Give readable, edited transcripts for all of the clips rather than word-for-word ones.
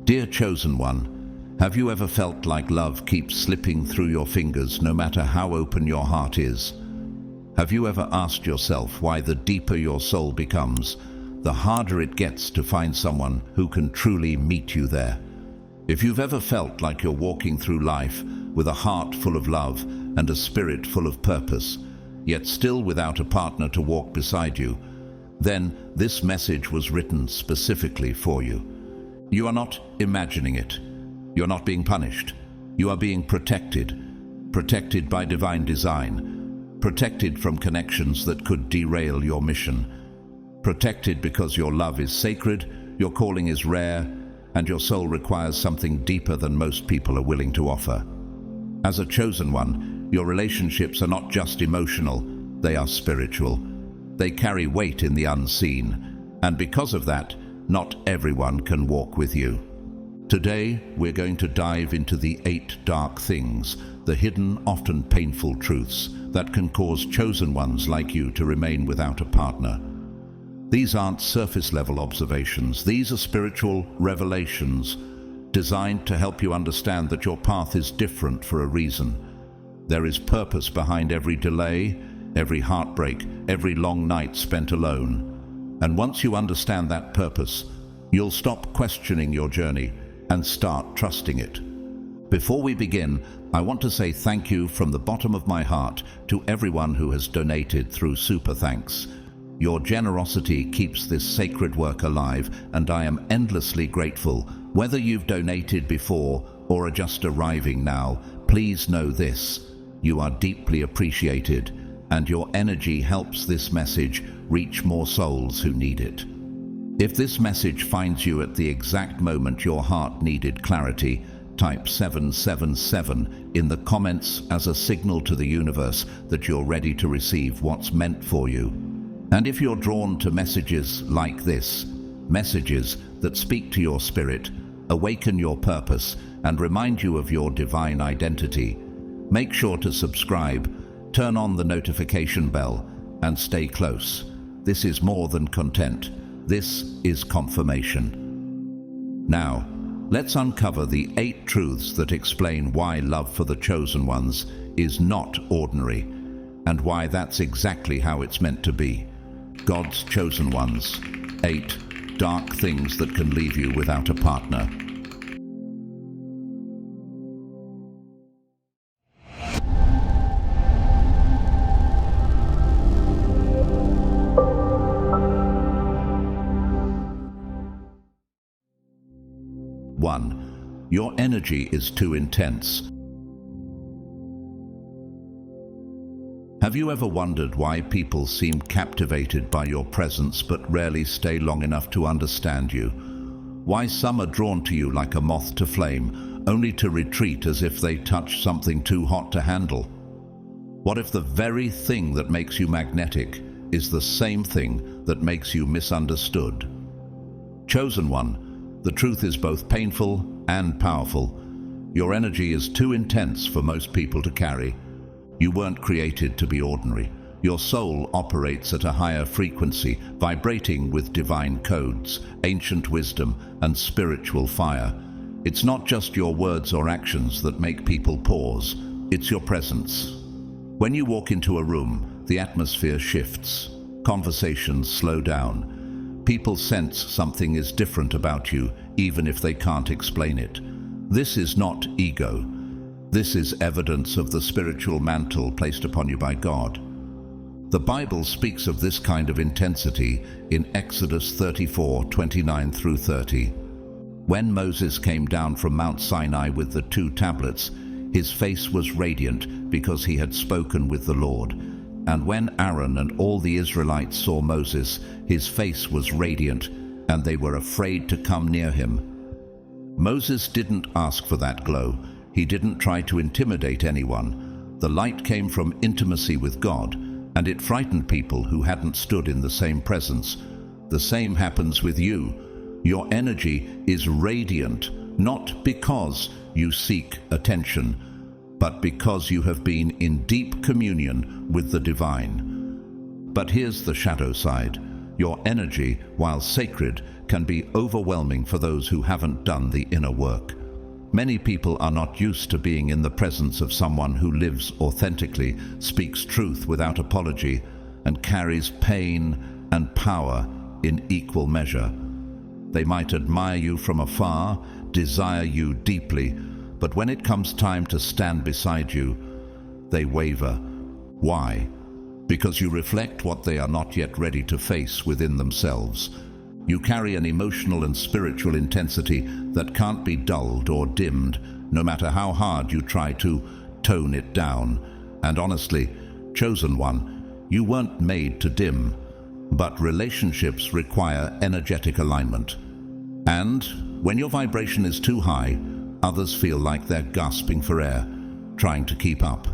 Dear chosen one, have you ever felt like love keeps slipping through your fingers no matter how open your heart is? Have you ever asked yourself why the deeper your soul becomes, the harder it gets to find someone who can truly meet you there? If you've ever felt like you're walking through life with a heart full of love and a spirit full of purpose, yet still without a partner to walk beside you, then this message was written specifically for you. You are not imagining it. You're not being punished. You are being protected. Protected by divine design. Protected from connections that could derail your mission. Protected because your love is sacred, your calling is rare, and your soul requires something deeper than most people are willing to offer. As a chosen one, your relationships are not just emotional, they are spiritual. They carry weight in the unseen, and because of that, not everyone can walk with you. Today, we're going to dive into the 8 dark things, the hidden, often painful truths that can cause chosen ones like you to remain without a partner. These aren't surface-level observations. These are spiritual revelations designed to help you understand that your path is different for a reason. There is purpose behind every delay, every heartbreak, every long night spent alone. And once you understand that purpose, you'll stop questioning your journey and start trusting it. Before we begin, I want to say thank you from the bottom of my heart to everyone who has donated through Super Thanks. Your generosity keeps this sacred work alive, and I am endlessly grateful. Whether you've donated before or are just arriving now, please know this: you are deeply appreciated, and your energy helps this message reach more souls who need it. If this message finds you at the exact moment your heart needed clarity, type 777 in the comments as a signal to the universe that you're ready to receive what's meant for you. And if you're drawn to messages like this, messages that speak to your spirit, awaken your purpose, and remind you of your divine identity, make sure to subscribe, turn on the notification bell, and stay close. This is more than content. This is confirmation. Now, let's uncover the 8 truths that explain why love for the chosen ones is not ordinary, and why that's exactly how it's meant to be. God's chosen ones. 8 dark things that can leave you without a partner. Your energy is too intense. Have you ever wondered why people seem captivated by your presence but rarely stay long enough to understand you? Why some are drawn to you like a moth to flame, only to retreat as if they touched something too hot to handle? What if the very thing that makes you magnetic is the same thing that makes you misunderstood? Chosen one, the truth is both painful and powerful. Your energy is too intense for most people to carry. You weren't created to be ordinary. Your soul operates at a higher frequency, vibrating with divine codes, ancient wisdom, and spiritual fire. It's not just your words or actions that make people pause. It's your presence. When you walk into a room, the atmosphere shifts. Conversations slow down. People sense something is different about you, even if they can't explain it. This is not ego. This is evidence of the spiritual mantle placed upon you by God. The Bible speaks of this kind of intensity in Exodus 34:29 through 30. When Moses came down from Mount Sinai with the 2 tablets, his face was radiant because he had spoken with the Lord. And when Aaron and all the Israelites saw Moses, his face was radiant, and they were afraid to come near him. Moses didn't ask for that glow. He didn't try to intimidate anyone. The light came from intimacy with God, and it frightened people who hadn't stood in the same presence. The same happens with you. Your energy is radiant, not because you seek attention, but because you have been in deep communion with the divine. But here's the shadow side. Your energy, while sacred, can be overwhelming for those who haven't done the inner work. Many people are not used to being in the presence of someone who lives authentically, speaks truth without apology, and carries pain and power in equal measure. They might admire you from afar, desire you deeply, but when it comes time to stand beside you, they waver. Why? Because you reflect what they are not yet ready to face within themselves. You carry an emotional and spiritual intensity that can't be dulled or dimmed, no matter how hard you try to tone it down. And honestly, chosen one, you weren't made to dim, but relationships require energetic alignment. And when your vibration is too high, others feel like they're gasping for air, trying to keep up.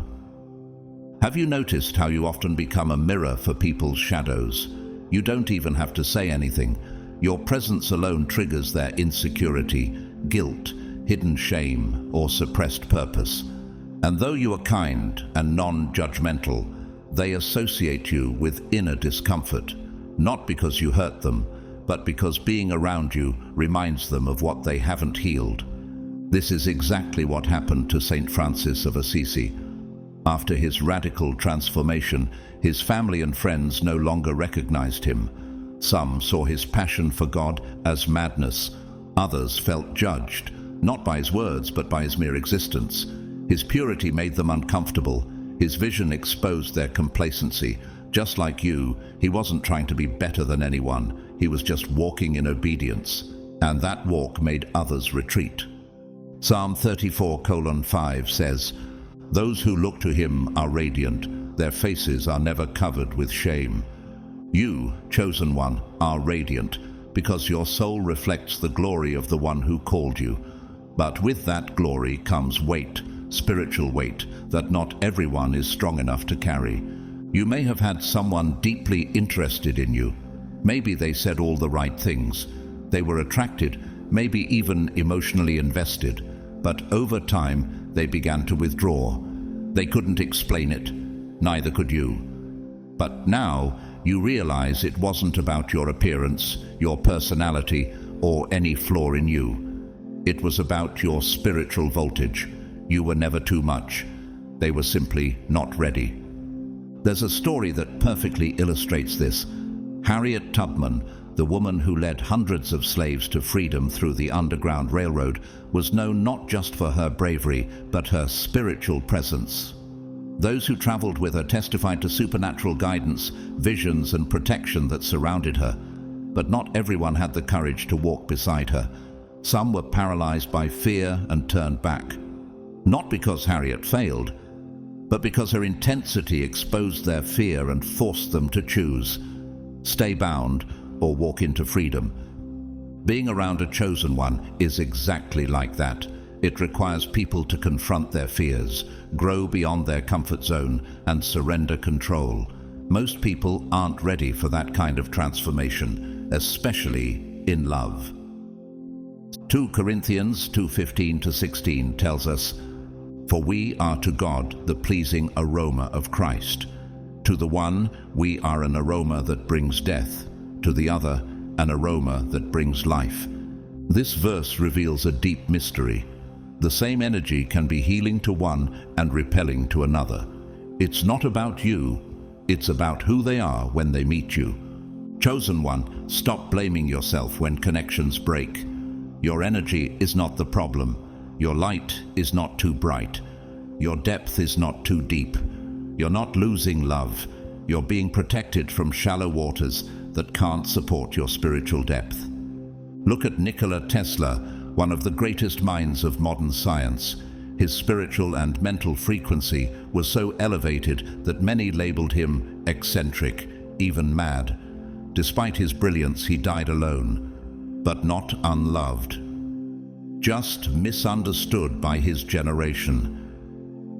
Have you noticed how you often become a mirror for people's shadows? You don't even have to say anything. Your presence alone triggers their insecurity, guilt, hidden shame, or suppressed purpose. And though you are kind and non-judgmental, they associate you with inner discomfort, not because you hurt them, but because being around you reminds them of what they haven't healed. This is exactly what happened to Saint Francis of Assisi. After his radical transformation, his family and friends no longer recognized him. Some saw his passion for God as madness. Others felt judged, not by his words, but by his mere existence. His purity made them uncomfortable. His vision exposed their complacency. Just like you, he wasn't trying to be better than anyone. He was just walking in obedience, and that walk made others retreat. Psalm 34:5 says, "Those who look to him are radiant. Their faces are never covered with shame." You, chosen one, are radiant because your soul reflects the glory of the one who called you. But with that glory comes weight, spiritual weight, that not everyone is strong enough to carry. You may have had someone deeply interested in you. Maybe they said all the right things. They were attracted, maybe even emotionally invested. But over time, they began to withdraw. They couldn't explain it. Neither could you. But now, you realize it wasn't about your appearance, your personality, or any flaw in you. It was about your spiritual voltage. You were never too much. They were simply not ready. There's a story that perfectly illustrates this. Harriet Tubman, the woman who led hundreds of slaves to freedom through the Underground Railroad, was known not just for her bravery, but her spiritual presence. Those who traveled with her testified to supernatural guidance, visions, and protection that surrounded her. But not everyone had the courage to walk beside her. Some were paralyzed by fear and turned back. Not because Harriet failed, but because her intensity exposed their fear and forced them to choose: stay bound or walk into freedom. Being around a chosen one is exactly like that. It requires people to confront their fears, grow beyond their comfort zone, and surrender control. Most people aren't ready for that kind of transformation, especially in love. 2 Corinthians 2:15-16 tells us, "For we are to God the pleasing aroma of Christ. To the one we are an aroma that brings death, to the other an aroma that brings life." This verse reveals a deep mystery. The same energy can be healing to one and repelling to another. It's not about you, it's about who they are when they meet you. Chosen one, stop blaming yourself when connections break. Your energy is not the problem. Your light is not too bright. Your depth is not too deep. You're not losing love. You're being protected from shallow waters that can't support your spiritual depth. Look at Nikola Tesla, one of the greatest minds of modern science. His spiritual and mental frequency was so elevated that many labeled him eccentric, even mad. Despite his brilliance, he died alone, but not unloved. Just misunderstood by his generation.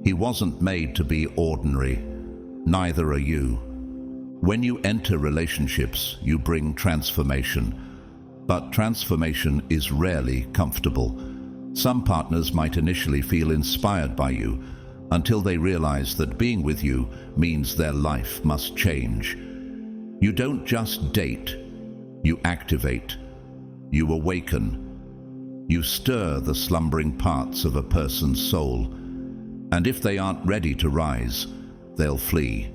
He wasn't made to be ordinary. Neither are you. When you enter relationships, you bring transformation. But transformation is rarely comfortable. Some partners might initially feel inspired by you until they realize that being with you means their life must change. You don't just date, you activate, you awaken, you stir the slumbering parts of a person's soul, and if they aren't ready to rise, they'll flee.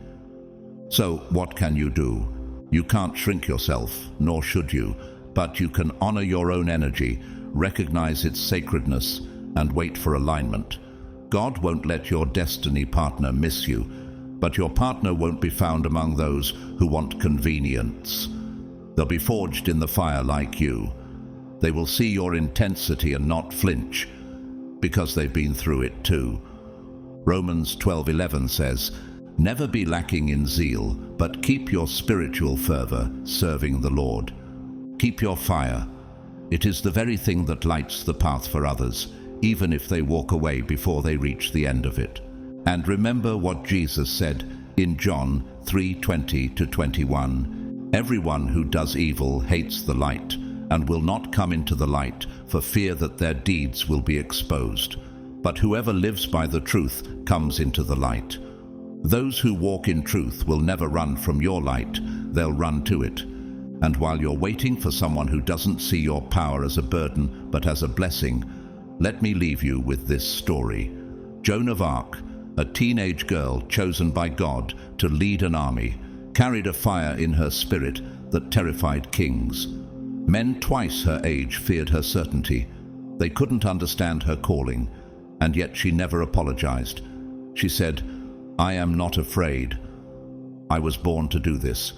So what can you do? You can't shrink yourself, nor should you, but you can honor your own energy, recognize its sacredness, and wait for alignment. God won't let your destiny partner miss you, but your partner won't be found among those who want convenience. They'll be forged in the fire like you. They will see your intensity and not flinch, because they've been through it too. Romans 12:11 says, "Never be lacking in zeal, but keep your spiritual fervor, serving the Lord." Keep your fire. It is the very thing that lights the path for others, even if they walk away before they reach the end of it. And remember what Jesus said in John 3:20-21, "Everyone who does evil hates the light, and will not come into the light for fear that their deeds will be exposed. But whoever lives by the truth comes into the light." Those who walk in truth will never run from your light, they'll run to it. And while you're waiting for someone who doesn't see your power as a burden but as a blessing, let me leave you with this story. Joan of Arc, a teenage girl chosen by God to lead an army, carried a fire in her spirit that terrified kings. Men twice her age feared her certainty. They couldn't understand her calling, and yet she never apologized. She said, "I am not afraid. I was born to do this."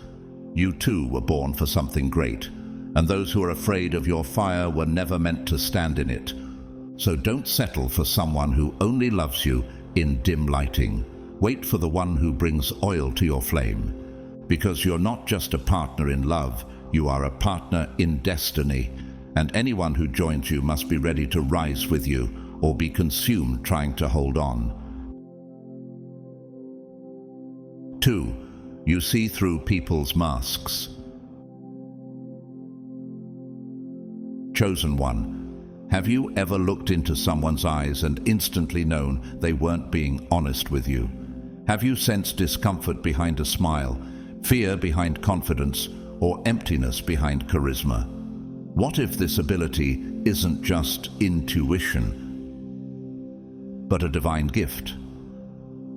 You too were born for something great, and those who are afraid of your fire were never meant to stand in it. So don't settle for someone who only loves you in dim lighting. Wait for the one who brings oil to your flame, because you're not just a partner in love, you are a partner in destiny, and anyone who joins you must be ready to rise with you or be consumed trying to hold on. 2. You see through people's masks. Chosen one. Have you ever looked into someone's eyes and instantly known they weren't being honest with you? Have you sensed discomfort behind a smile, fear behind confidence, or emptiness behind charisma? What if this ability isn't just intuition, but a divine gift?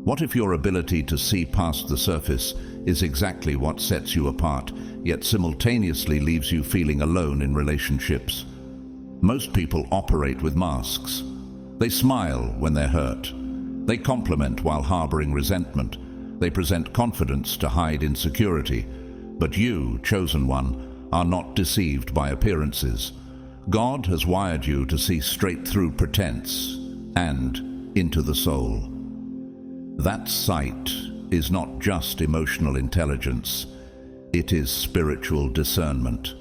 What if your ability to see past the surface is exactly what sets you apart, yet simultaneously leaves you feeling alone in relationships? Most people operate with masks. They smile when they're hurt. They compliment while harboring resentment. They present confidence to hide insecurity. But you, chosen one, are not deceived by appearances. God has wired you to see straight through pretense and into the soul. That sight is not just emotional intelligence, it is spiritual discernment.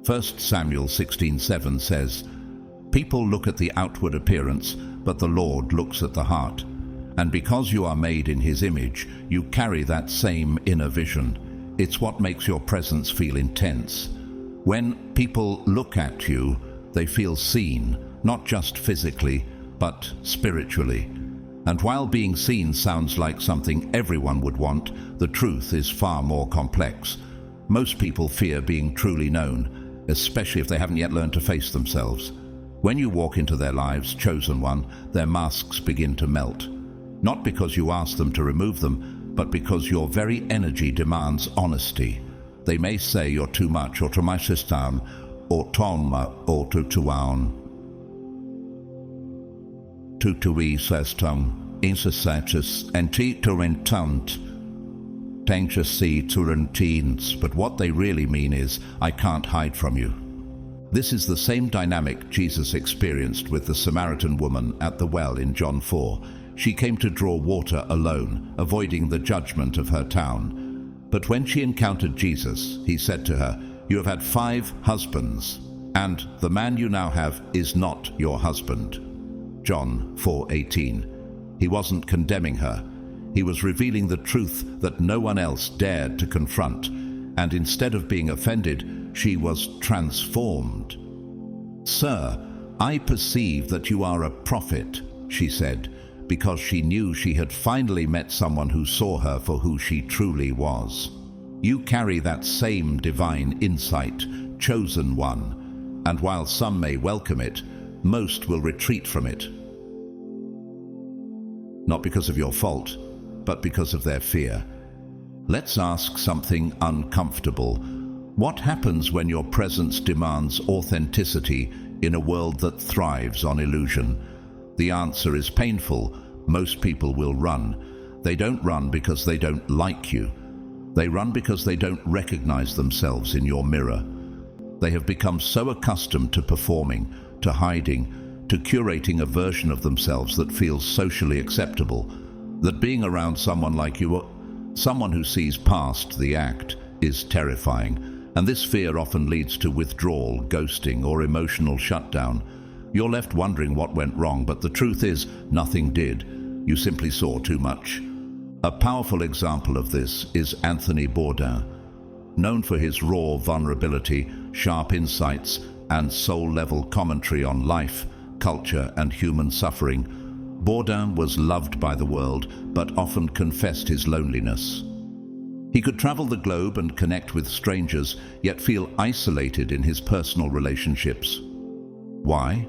1 Samuel 16:7 says, "People look at the outward appearance, but the Lord looks at the heart. And because you are made in His image, you carry that same inner vision. It's what makes your presence feel intense. When people look at you, they feel seen, not just physically, but spiritually. And while being seen sounds like something everyone would want, the truth is far more complex. Most people fear being truly known, especially if they haven't yet learned to face themselves. When you walk into their lives, chosen one, their masks begin to melt. Not because you ask them to remove them, but because your very energy demands honesty. They may say you're too much, or too much this time, or toma, or tutuan. Tutui sestum, insasatus, and titurentunt. Tanchasi turentines, but what they really mean is, I can't hide from you. This is the same dynamic Jesus experienced with the Samaritan woman at the well in John 4. She came to draw water alone, avoiding the judgment of her town. But when she encountered Jesus, he said to her, "You have had 5 husbands, and the man you now have is not your husband." John 4:18. He wasn't condemning her. He was revealing the truth that no one else dared to confront, and instead of being offended, she was transformed. "Sir, I perceive that you are a prophet," she said, because she knew she had finally met someone who saw her for who she truly was. You carry that same divine insight, chosen one, and while some may welcome it, most will retreat from it. Not because of your fault, but because of their fear. Let's ask something uncomfortable. What happens when your presence demands authenticity in a world that thrives on illusion? The answer is painful. Most people will run. They don't run because they don't like you. They run because they don't recognize themselves in your mirror. They have become so accustomed to performing, to hiding, to curating a version of themselves that feels socially acceptable, that being around someone like you, someone who sees past the act, is terrifying. And this fear often leads to withdrawal, ghosting, or emotional shutdown. You're left wondering what went wrong, but the truth is, nothing did. You simply saw too much. A powerful example of this is Anthony Bourdain. Known for his raw vulnerability, sharp insights, and soul-level commentary on life, culture, and human suffering, Bourdain was loved by the world, but often confessed his loneliness. He could travel the globe and connect with strangers, yet feel isolated in his personal relationships. Why?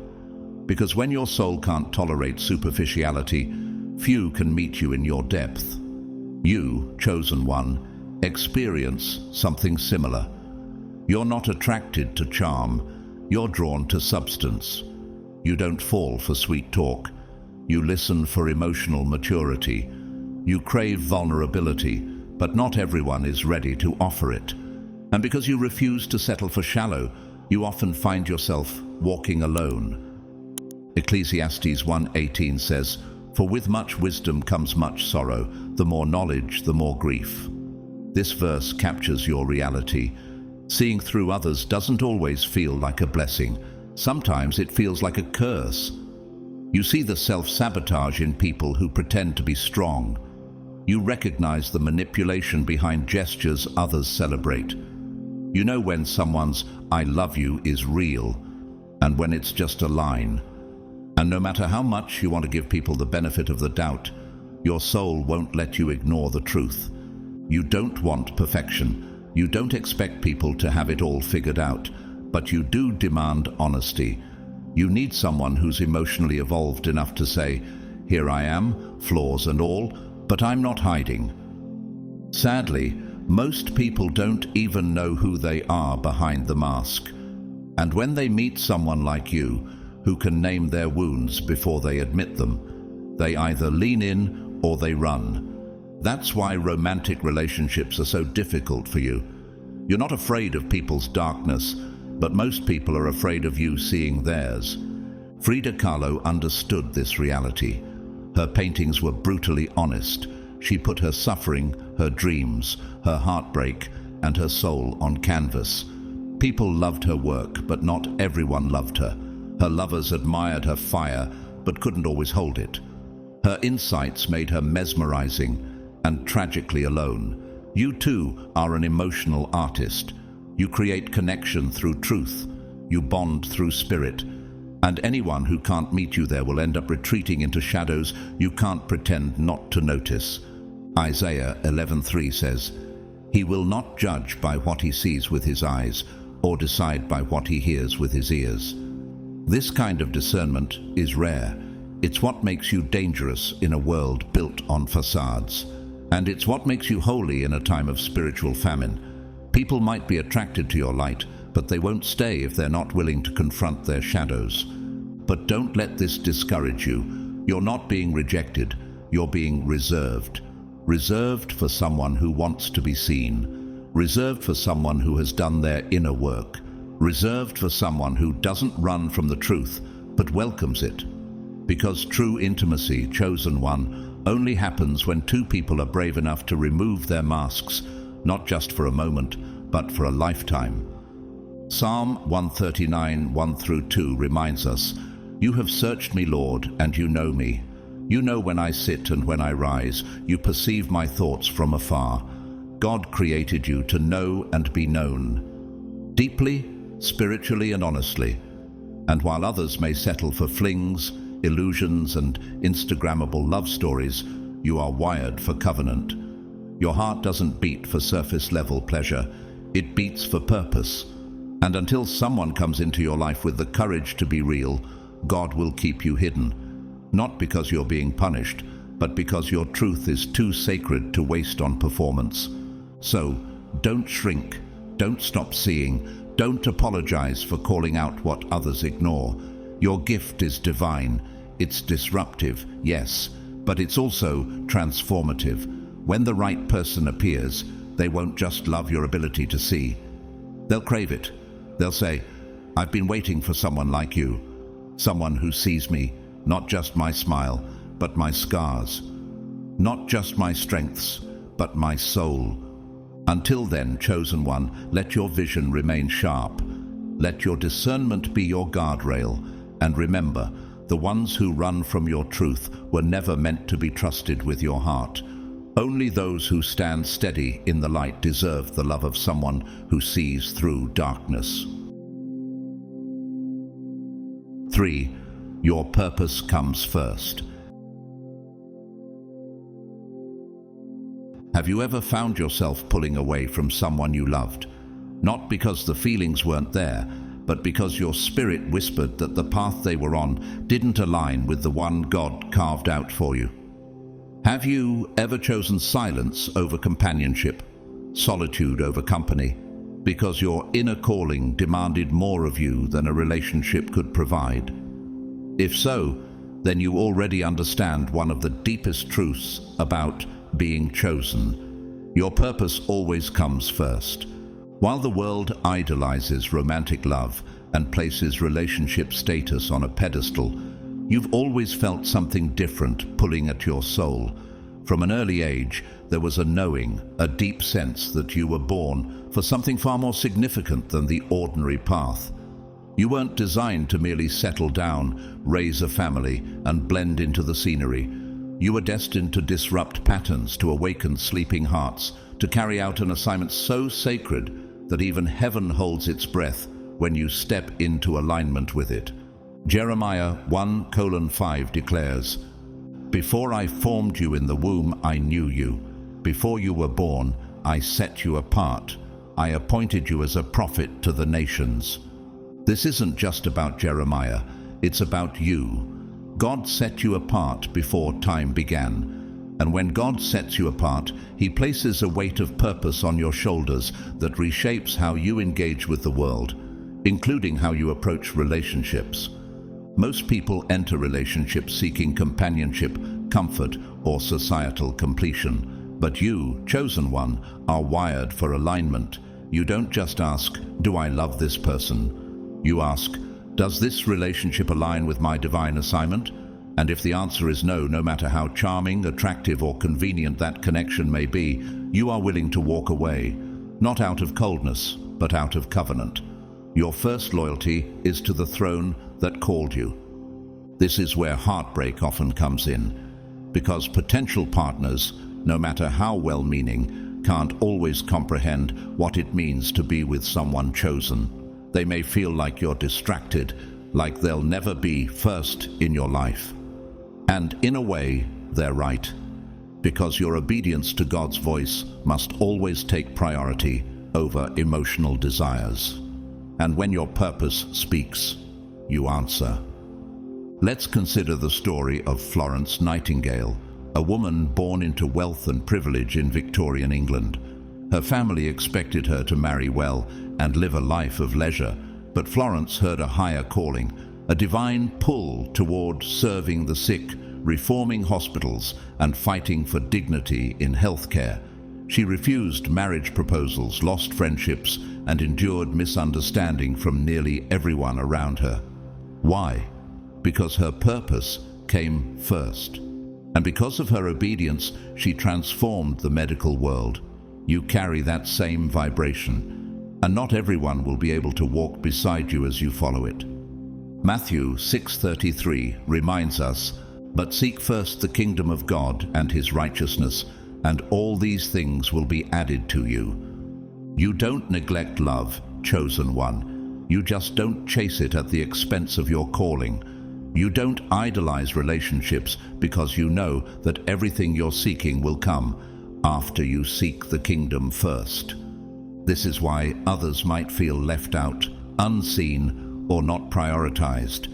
Because when your soul can't tolerate superficiality, few can meet you in your depth. You, chosen one, experience something similar. You're not attracted to charm, you're drawn to substance. You don't fall for sweet talk. You listen for emotional maturity. You crave vulnerability, but not everyone is ready to offer it. And because you refuse to settle for shallow, you often find yourself walking alone. Ecclesiastes 1:18 says, "For with much wisdom comes much sorrow, the more knowledge, the more grief." This verse captures your reality. Seeing through others doesn't always feel like a blessing. Sometimes it feels like a curse. You see the self-sabotage in people who pretend to be strong. You recognize the manipulation behind gestures others celebrate. You know when someone's "I love you" is real, and when it's just a line. And no matter how much you want to give people the benefit of the doubt, your soul won't let you ignore the truth. You don't want perfection. You don't expect people to have it all figured out, but you do demand honesty. You need someone who's emotionally evolved enough to say, "Here I am, flaws and all, but I'm not hiding." Sadly, most people don't even know who they are behind the mask. And when they meet someone like you, who can name their wounds before they admit them, they either lean in or they run. That's why romantic relationships are so difficult for you. You're not afraid of people's darkness, but most people are afraid of you seeing theirs. Frida Kahlo understood this reality. Her paintings were brutally honest. She put her suffering, her dreams, her heartbreak, and her soul on canvas. People loved her work, but not everyone loved her. Her lovers admired her fire, but couldn't always hold it. Her insights made her mesmerizing and tragically alone. You too are an emotional artist. You create connection through truth. You bond through spirit. And anyone who can't meet you there will end up retreating into shadows you can't pretend not to notice. Isaiah 11:3 says, "He will not judge by what he sees with his eyes, or decide by what he hears with his ears." This kind of discernment is rare. It's what makes you dangerous in a world built on facades. And it's what makes you holy in a time of spiritual famine. People might be attracted to your light, but they won't stay if they're not willing to confront their shadows. But don't let this discourage you. You're not being rejected. You're being reserved. Reserved for someone who wants to be seen. Reserved for someone who has done their inner work. Reserved for someone who doesn't run from the truth, but welcomes it. Because true intimacy, chosen one, only happens when two people are brave enough to remove their masks, not just for a moment, but for a lifetime. Psalm 139, 1-2 reminds us, "You have searched me, Lord, and you know me. You know when I sit and when I rise. You perceive my thoughts from afar." God created you to know and be known. Deeply, spiritually and honestly. And while others may settle for flings, illusions and Instagrammable love stories, you are wired for covenant. Your heart doesn't beat for surface-level pleasure. It beats for purpose. And until someone comes into your life with the courage to be real, God will keep you hidden. Not because you're being punished, but because your truth is too sacred to waste on performance. So, don't shrink, don't stop seeing, don't apologize for calling out what others ignore. Your gift is divine. It's disruptive, yes, but it's also transformative. When the right person appears, they won't just love your ability to see. They'll crave it. They'll say, "I've been waiting for someone like you. Someone who sees me, not just my smile, but my scars. Not just my strengths, but my soul." Until then, chosen one, let your vision remain sharp. Let your discernment be your guardrail. And remember, the ones who run from your truth were never meant to be trusted with your heart. Only those who stand steady in the light deserve the love of someone who sees through darkness. 3. Your purpose comes first. Have you ever found yourself pulling away from someone you loved? Not because the feelings weren't there, but because your spirit whispered that the path they were on didn't align with the one God carved out for you. Have you ever chosen silence over companionship, solitude over company, because your inner calling demanded more of you than a relationship could provide? If so, then you already understand one of the deepest truths about being chosen. Your purpose always comes first. While the world idolizes romantic love and places relationship status on a pedestal, you've always felt something different pulling at your soul. From an early age, there was a knowing, a deep sense that you were born for something far more significant than the ordinary path. You weren't designed to merely settle down, raise a family, and blend into the scenery. You were destined to disrupt patterns, to awaken sleeping hearts, to carry out an assignment so sacred that even heaven holds its breath when you step into alignment with it. Jeremiah 1:5 declares, "Before I formed you in the womb, I knew you. Before you were born, I set you apart. I appointed you as a prophet to the nations." This isn't just about Jeremiah, it's about you. God set you apart before time began. And when God sets you apart, He places a weight of purpose on your shoulders that reshapes how you engage with the world, including how you approach relationships. Most people enter relationships seeking companionship, comfort, or societal completion. But you, chosen one, are wired for alignment. You don't just ask, "Do I love this person?" You ask, "Does this relationship align with my divine assignment?" And if the answer is no, no matter how charming, attractive, or convenient that connection may be, you are willing to walk away, not out of coldness, but out of covenant. Your first loyalty is to the throne that called you. This is where heartbreak often comes in, because potential partners, no matter how well-meaning, can't always comprehend what it means to be with someone chosen. They may feel like you're distracted, like they'll never be first in your life. And in a way, they're right, because your obedience to God's voice must always take priority over emotional desires. And when your purpose speaks, you answer. Let's consider the story of Florence Nightingale, a woman born into wealth and privilege in Victorian England. Her family expected her to marry well and live a life of leisure, but Florence heard a higher calling, a divine pull toward serving the sick, reforming hospitals, and fighting for dignity in healthcare. She refused marriage proposals, lost friendships, and endured misunderstanding from nearly everyone around her. Why? Because her purpose came first. And because of her obedience, she transformed the medical world. You carry that same vibration, and not everyone will be able to walk beside you as you follow it. Matthew 6:33 reminds us, "But seek first the kingdom of God and His righteousness, and all these things will be added to you." You don't neglect love, chosen one. You just don't chase it at the expense of your calling. You don't idolize relationships because you know that everything you're seeking will come. after you seek the kingdom first. This is why others might feel left out, unseen, or not prioritized.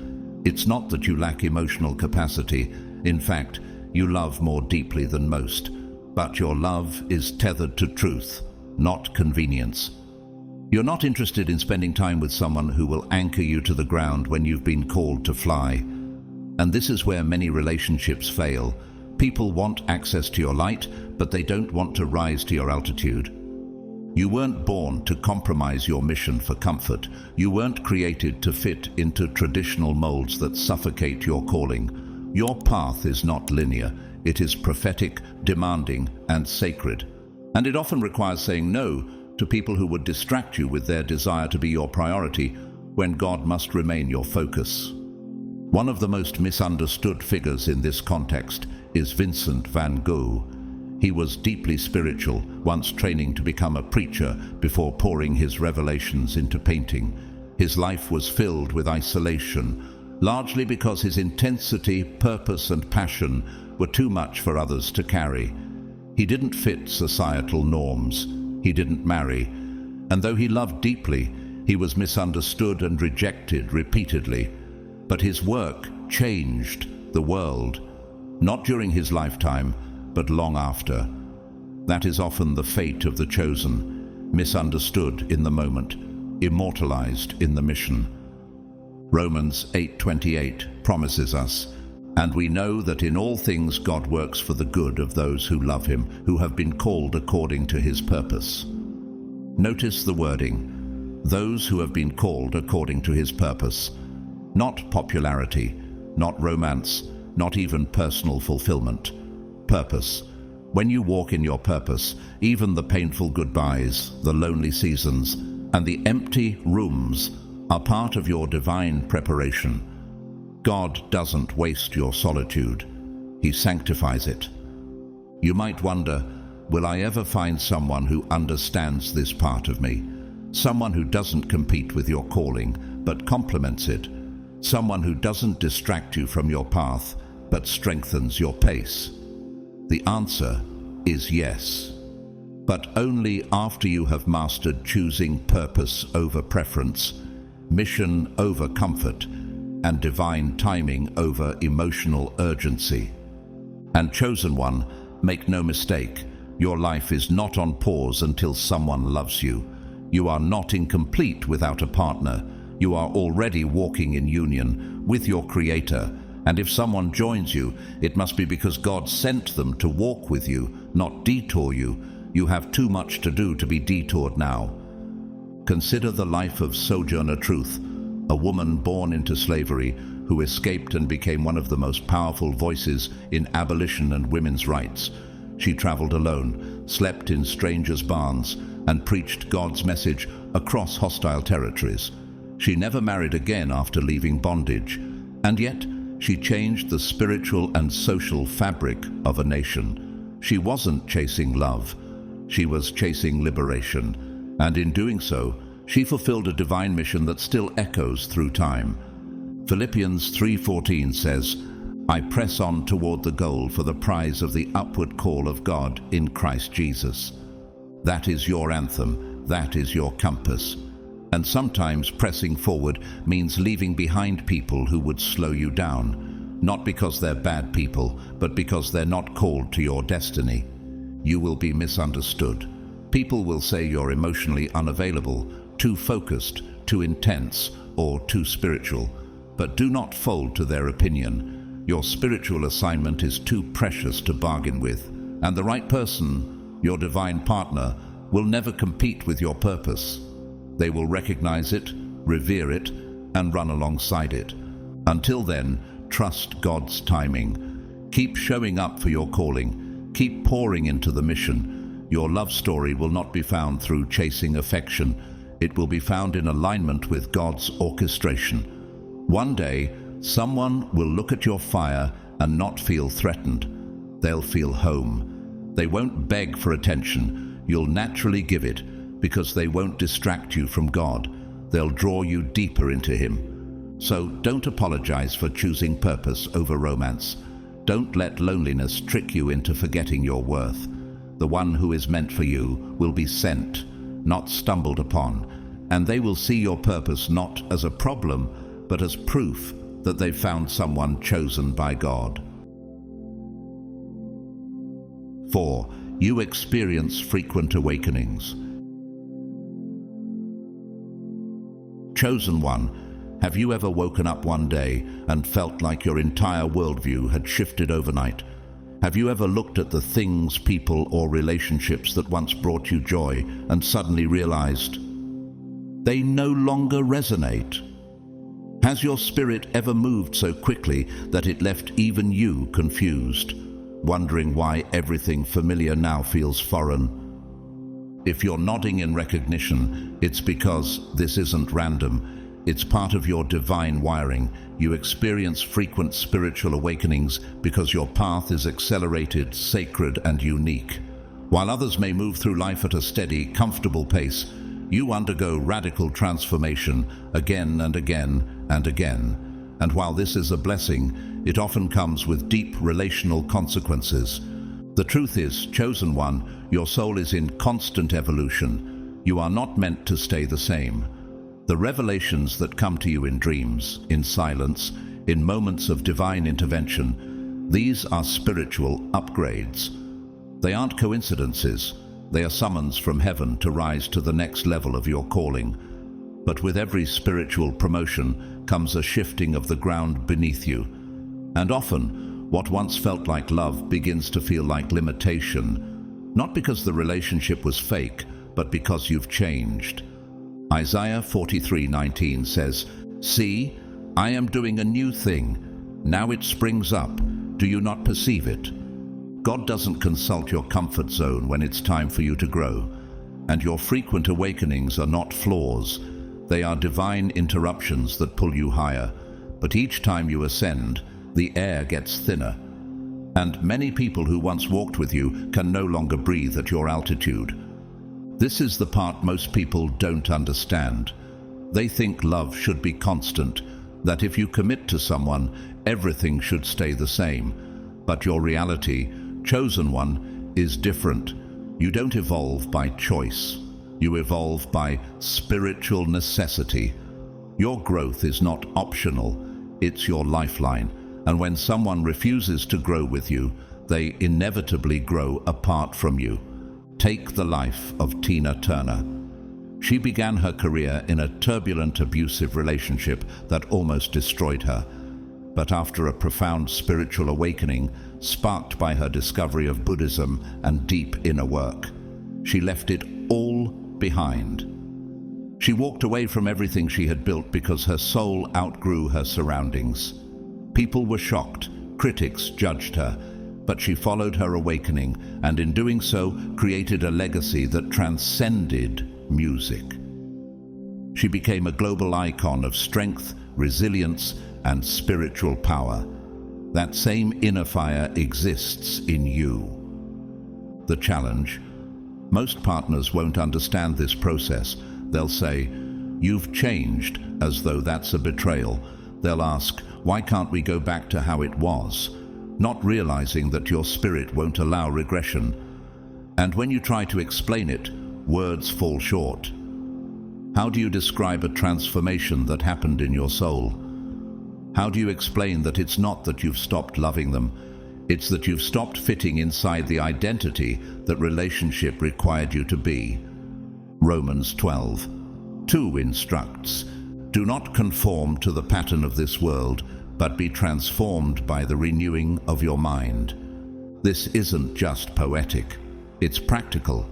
It's not that you lack emotional capacity. In fact, you love more deeply than most. But your love is tethered to truth, not convenience. You're not interested in spending time with someone who will anchor you to the ground when you've been called to fly. And this is where many relationships fail. People want access to your light, but they don't want to rise to your altitude. You weren't born to compromise your mission for comfort. You weren't created to fit into traditional molds that suffocate your calling. Your path is not linear. It is prophetic, demanding, and sacred. And it often requires saying no to people who would distract you with their desire to be your priority when God must remain your focus. One of the most misunderstood figures in this context is Vincent van Gogh. He was deeply spiritual, once training to become a preacher before pouring his revelations into painting. His life was filled with isolation, largely because his intensity, purpose, and passion were too much for others to carry. He didn't fit societal norms. He didn't marry. And though he loved deeply, he was misunderstood and rejected repeatedly. But his work changed the world, not during his lifetime, but long after. That is often the fate of the chosen, misunderstood in the moment, immortalized in the mission. Romans 8:28 promises us, "And we know that in all things God works for the good of those who love him, who have been called according to his purpose." Notice the wording, those who have been called according to his purpose. Not popularity, not romance, not even personal fulfillment. Purpose. When you walk in your purpose, even the painful goodbyes, the lonely seasons, and the empty rooms are part of your divine preparation. God doesn't waste your solitude. He sanctifies it. You might wonder, will I ever find someone who understands this part of me? Someone who doesn't compete with your calling, but complements it. Someone who doesn't distract you from your path, but strengthens your pace. The answer is yes, but only after you have mastered choosing purpose over preference, mission over comfort, and divine timing over emotional urgency. And chosen one, make no mistake, your life is not on pause until someone loves you. You are not incomplete without a partner. You are already walking in union with your Creator. And if someone joins you, it must be because God sent them to walk with you, not detour you. You have too much to do to be detoured now. Consider the life of Sojourner Truth, a woman born into slavery who escaped and became one of the most powerful voices in abolition and women's rights. She traveled alone, slept in strangers' barns, and preached God's message across hostile territories. She never married again after leaving bondage, and yet she changed the spiritual and social fabric of a nation. She wasn't chasing love, she was chasing liberation, and in doing so, she fulfilled a divine mission that still echoes through time. Philippians 3:14 says, "I press on toward the goal for the prize of the upward call of God in Christ Jesus." That is your anthem, that is your compass. And sometimes pressing forward means leaving behind people who would slow you down, not because they're bad people, but because they're not called to your destiny. You will be misunderstood. People will say you're emotionally unavailable, too focused, too intense, or too spiritual. But do not fold to their opinion. Your spiritual assignment is too precious to bargain with, and the right person, your divine partner, will never compete with your purpose. They will recognize it, revere it, and run alongside it. Until then, trust God's timing. Keep showing up for your calling. Keep pouring into the mission. Your love story will not be found through chasing affection. It will be found in alignment with God's orchestration. One day, someone will look at your fire and not feel threatened. They'll feel home. They won't beg for attention. You'll naturally give it, because they won't distract you from God. They'll draw you deeper into Him. So don't apologize for choosing purpose over romance. Don't let loneliness trick you into forgetting your worth. The one who is meant for you will be sent, not stumbled upon, and they will see your purpose not as a problem, but as proof that they've found someone chosen by God. 4. You experience frequent awakenings. Chosen one, have you ever woken up one day and felt like your entire worldview had shifted overnight? Have you ever looked at the things, people, or relationships that once brought you joy and suddenly realized they no longer resonate? Has your spirit ever moved so quickly that it left even you confused, wondering why everything familiar now feels foreign? If you're nodding in recognition, it's because this isn't random. It's part of your divine wiring. You experience frequent spiritual awakenings because your path is accelerated, sacred, and unique. While others may move through life at a steady, comfortable pace, you undergo radical transformation again and again and again. And while this is a blessing, it often comes with deep relational consequences. The truth is, chosen one, your soul is in constant evolution. You are not meant to stay the same. The revelations that come to you in dreams, in silence, in moments of divine intervention, these are spiritual upgrades. They aren't coincidences. They are summons from heaven to rise to the next level of your calling. But with every spiritual promotion comes a shifting of the ground beneath you. And often, what once felt like love begins to feel like limitation, not because the relationship was fake, but because you've changed. Isaiah 43:19 says, "See, I am doing a new thing. Now it springs up. Do you not perceive it?" God doesn't consult your comfort zone when it's time for you to grow. And your frequent awakenings are not flaws. They are divine interruptions that pull you higher. But each time you ascend, the air gets thinner. And many people who once walked with you can no longer breathe at your altitude. This is the part most people don't understand. They think love should be constant, that if you commit to someone, everything should stay the same. But your reality, chosen one, is different. You don't evolve by choice. You evolve by spiritual necessity. Your growth is not optional, it's your lifeline. And when someone refuses to grow with you, they inevitably grow apart from you. Take the life of Tina Turner. She began her career in a turbulent, abusive relationship that almost destroyed her. But after a profound spiritual awakening, sparked by her discovery of Buddhism and deep inner work, she left it all behind. She walked away from everything she had built because her soul outgrew her surroundings. People were shocked, critics judged her, but she followed her awakening, and in doing so, created a legacy that transcended music. She became a global icon of strength, resilience, and spiritual power. That same inner fire exists in you. The challenge: most partners won't understand this process. They'll say, "You've changed," as though that's a betrayal. They'll ask, "Why can't we go back to how it was?" Not realizing that your spirit won't allow regression. And when you try to explain it, words fall short. How do you describe a transformation that happened in your soul? How do you explain that it's not that you've stopped loving them, it's that you've stopped fitting inside the identity that relationship required you to be? Romans 12:2 instructs, "Do not conform to the pattern of this world, but be transformed by the renewing of your mind." This isn't just poetic, it's practical.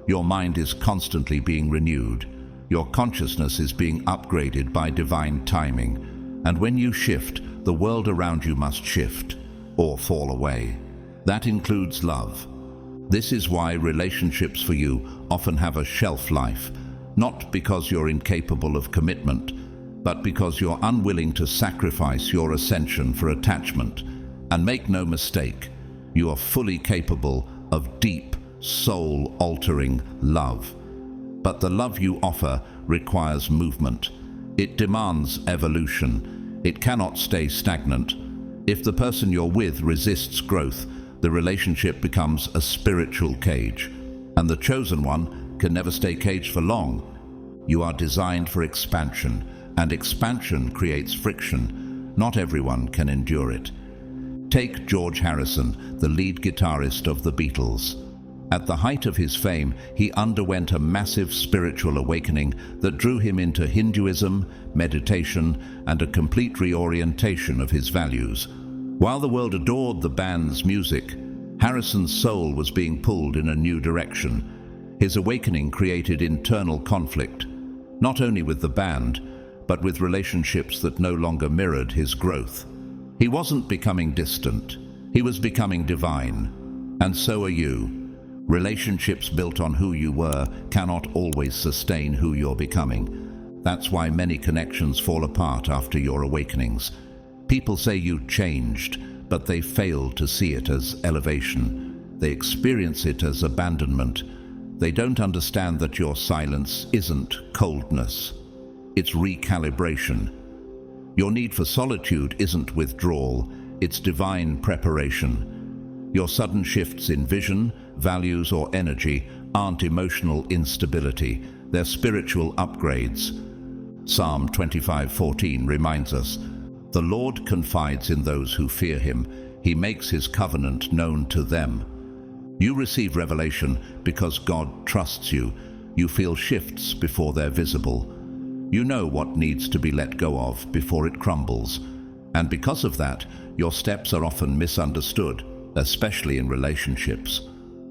Your mind is constantly being renewed. Your consciousness is being upgraded by divine timing. And when you shift, the world around you must shift or fall away. That includes love. This is why relationships for you often have a shelf life, not because you're incapable of commitment, but because you're unwilling to sacrifice your ascension for attachment. And make no mistake, you are fully capable of deep, soul-altering love. But the love you offer requires movement. It demands evolution. It cannot stay stagnant. If the person you're with resists growth, the relationship becomes a spiritual cage, and the chosen one can never stay caged for long. You are designed for expansion, and expansion creates friction. Not everyone can endure it. Take George Harrison, the lead guitarist of the Beatles. At the height of his fame, he underwent a massive spiritual awakening that drew him into Hinduism, meditation, and a complete reorientation of his values. While the world adored the band's music, Harrison's soul was being pulled in a new direction. His awakening created internal conflict, not only with the band, but with relationships that no longer mirrored his growth. He wasn't becoming distant, he was becoming divine. And so are you. Relationships built on who you were cannot always sustain who you're becoming. That's why many connections fall apart after your awakenings. People say you changed, but they fail to see it as elevation. They experience it as abandonment. They don't understand that your silence isn't coldness. It's recalibration. Your need for solitude isn't withdrawal, it's divine preparation. Your sudden shifts in vision, values, or energy aren't emotional instability, they're spiritual upgrades. Psalm 25:14 reminds us, "The Lord confides in those who fear him. He makes his covenant known to them." You receive revelation because God trusts you. You feel shifts before they're visible. You know what needs to be let go of before it crumbles. And because of that, your steps are often misunderstood, especially in relationships.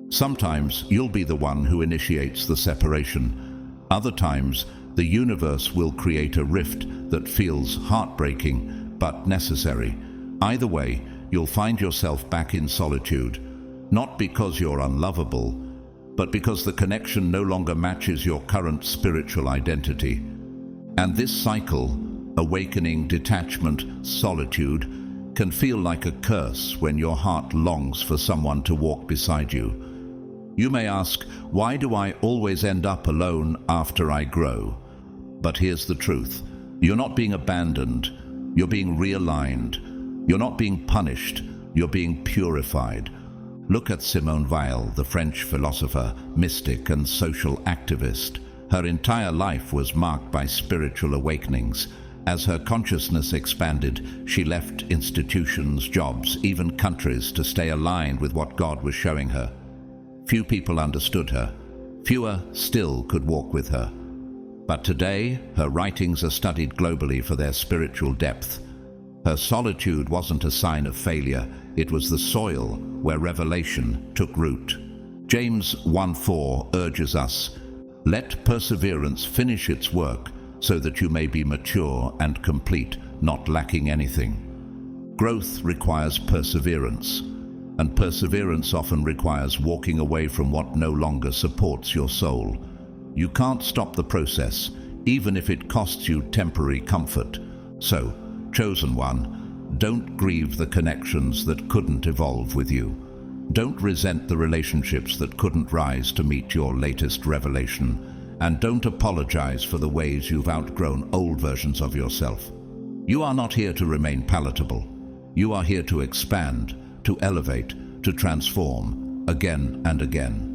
Sometimes you'll be the one who initiates the separation. Other times, the universe will create a rift that feels heartbreaking but necessary. Either way, you'll find yourself back in solitude, not because you're unlovable, but because the connection no longer matches your current spiritual identity. And this cycle, awakening, detachment, solitude, can feel like a curse when your heart longs for someone to walk beside you. You may ask, why do I always end up alone after I grow? But here's the truth. You're not being abandoned. You're being realigned. You're not being punished. You're being purified. Look at Simone Weil, the French philosopher, mystic, and social activist. Her entire life was marked by spiritual awakenings. As her consciousness expanded, she left institutions, jobs, even countries to stay aligned with what God was showing her. Few people understood her. Fewer still could walk with her. But today, her writings are studied globally for their spiritual depth. Her solitude wasn't a sign of failure, it was the soil where revelation took root. James 1:4 urges us, "Let perseverance finish its work, so that you may be mature and complete, not lacking anything." Growth requires perseverance, and perseverance often requires walking away from what no longer supports your soul. You can't stop the process, even if it costs you temporary comfort. So, chosen one, don't grieve the connections that couldn't evolve with you. Don't resent the relationships that couldn't rise to meet your latest revelation. And don't apologize for the ways you've outgrown old versions of yourself. You are not here to remain palatable. You are here to expand, to elevate, to transform, again and again.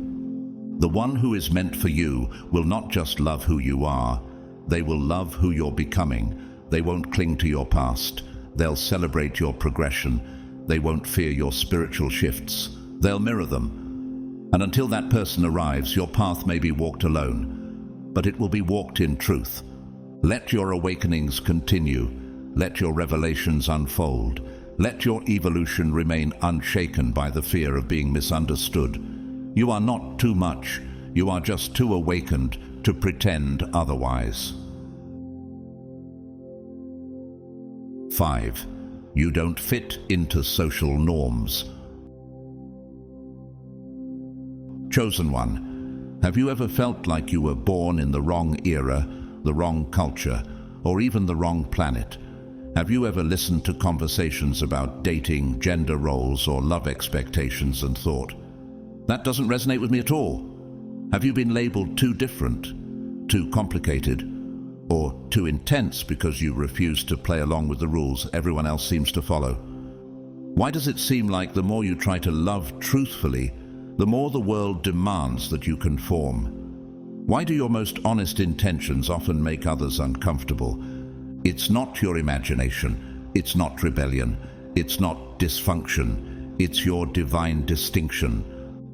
The one who is meant for you will not just love who you are, they will love who you're becoming. They won't cling to your past. They'll celebrate your progression. They won't fear your spiritual shifts. They'll mirror them. And until that person arrives, your path may be walked alone, but it will be walked in truth. Let your awakenings continue. Let your revelations unfold. Let your evolution remain unshaken by the fear of being misunderstood. You are not too much. You are just too awakened to pretend otherwise. 5. You don't fit into social norms. Chosen one, have you ever felt like you were born in the wrong era, the wrong culture, or even the wrong planet? Have you ever listened to conversations about dating, gender roles, or love expectations and thought, that doesn't resonate with me at all? Have you been labeled too different, too complicated, or too intense because you refuse to play along with the rules everyone else seems to follow? Why does it seem like the more you try to love truthfully, the more the world demands that you conform? Why do your most honest intentions often make others uncomfortable? It's not your imagination, it's not rebellion, it's not dysfunction, it's your divine distinction.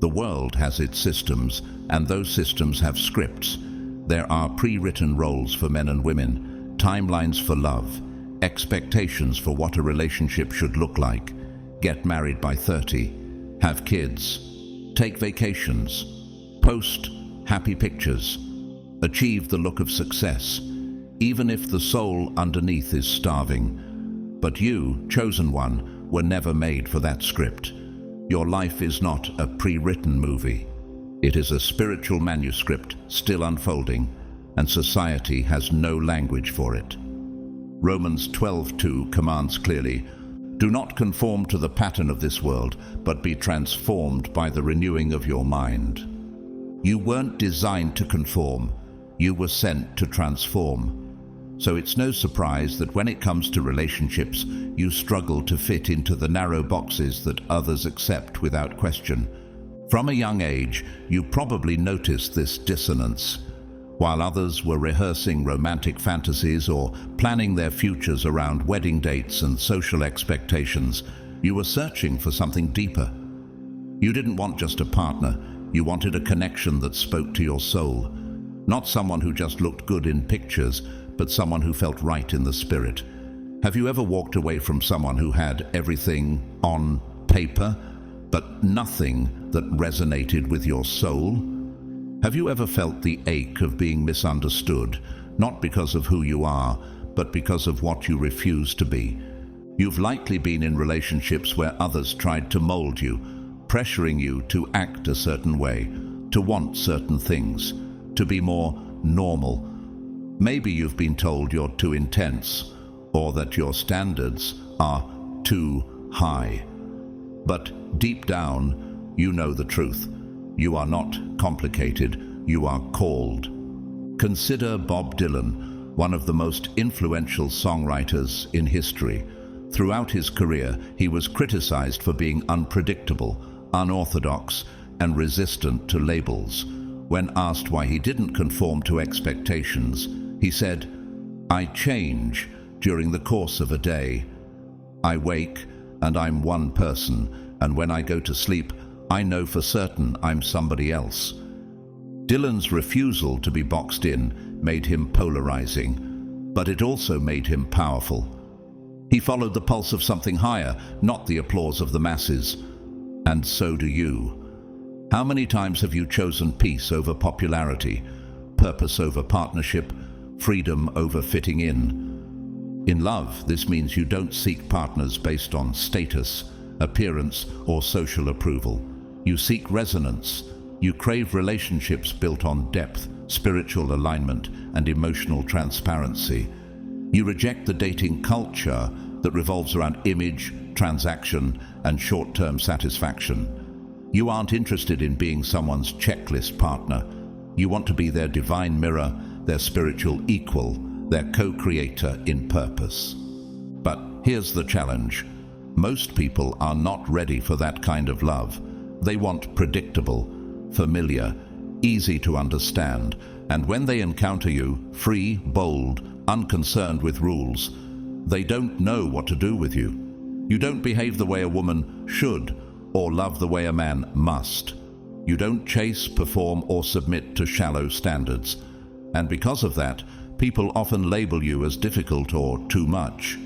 The world has its systems, and those systems have scripts. There are pre-written roles for men and women, timelines for love, expectations for what a relationship should look like. Get married by 30, have kids, take vacations, post happy pictures, achieve the look of success, even if the soul underneath is starving. But you, chosen one, were never made for that script. Your life is not a pre-written movie. It is a spiritual manuscript still unfolding, and society has no language for it. Romans 12:2 commands clearly, "Do not conform to the pattern of this world, but be transformed by the renewing of your mind." You weren't designed to conform. You were sent to transform. So it's no surprise that when it comes to relationships, you struggle to fit into the narrow boxes that others accept without question. From a young age, you probably noticed this dissonance. While others were rehearsing romantic fantasies or planning their futures around wedding dates and social expectations, you were searching for something deeper. You didn't want just a partner, you wanted a connection that spoke to your soul. Not someone who just looked good in pictures, but someone who felt right in the spirit. Have you ever walked away from someone who had everything on paper, but nothing that resonated with your soul? Have you ever felt the ache of being misunderstood, not because of who you are, but because of what you refuse to be? You've likely been in relationships where others tried to mold you, pressuring you to act a certain way, to want certain things, to be more normal. Maybe you've been told you're too intense, or that your standards are too high. But deep down, you know the truth. You are not complicated, you are called. Consider Bob Dylan, one of the most influential songwriters in history. Throughout his career, he was criticized for being unpredictable, unorthodox, and resistant to labels. When asked why he didn't conform to expectations, he said, "I change during the course of a day. I wake and I'm one person, and when I go to sleep, I know for certain I'm somebody else." Dylan's refusal to be boxed in made him polarizing, but it also made him powerful. He followed the pulse of something higher, not the applause of the masses. And so do you. How many times have you chosen peace over popularity, purpose over partnership, freedom over fitting in? In love, this means you don't seek partners based on status, appearance, or social approval. You seek resonance. You crave relationships built on depth, spiritual alignment, and emotional transparency. You reject the dating culture that revolves around image, transaction, and short-term satisfaction. You aren't interested in being someone's checklist partner. You want to be their divine mirror, their spiritual equal, their co-creator in purpose. But here's the challenge. Most people are not ready for that kind of love. They want predictable, familiar, easy to understand, and when they encounter you, free, bold, unconcerned with rules, they don't know what to do with you. You don't behave the way a woman should, or love the way a man must. You don't chase, perform, or submit to shallow standards. And because of that, people often label you as difficult or too much.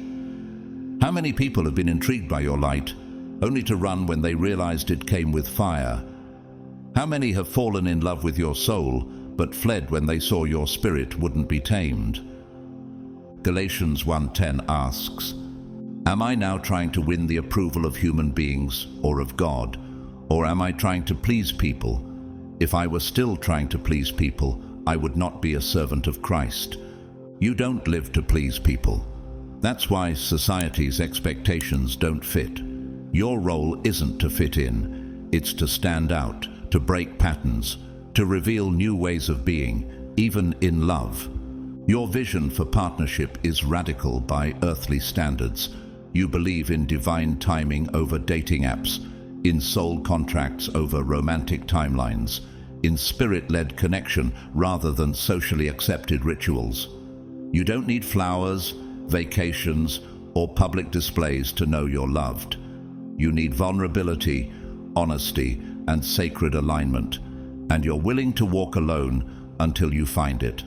How many people have been intrigued by your light, only to run when they realized it came with fire? How many have fallen in love with your soul, but fled when they saw your spirit wouldn't be tamed? Galatians 1:10 asks, "Am I now trying to win the approval of human beings or of God? Or am I trying to please people? If I were still trying to please people, I would not be a servant of Christ." You don't live to please people. That's why society's expectations don't fit. Your role isn't to fit in. It's to stand out, to break patterns, to reveal new ways of being, even in love. Your vision for partnership is radical by earthly standards. You believe in divine timing over dating apps, in soul contracts over romantic timelines, in spirit-led connection rather than socially accepted rituals. You don't need flowers, vacations, or public displays to know you're loved. You need vulnerability, honesty, and sacred alignment, and you're willing to walk alone until you find it.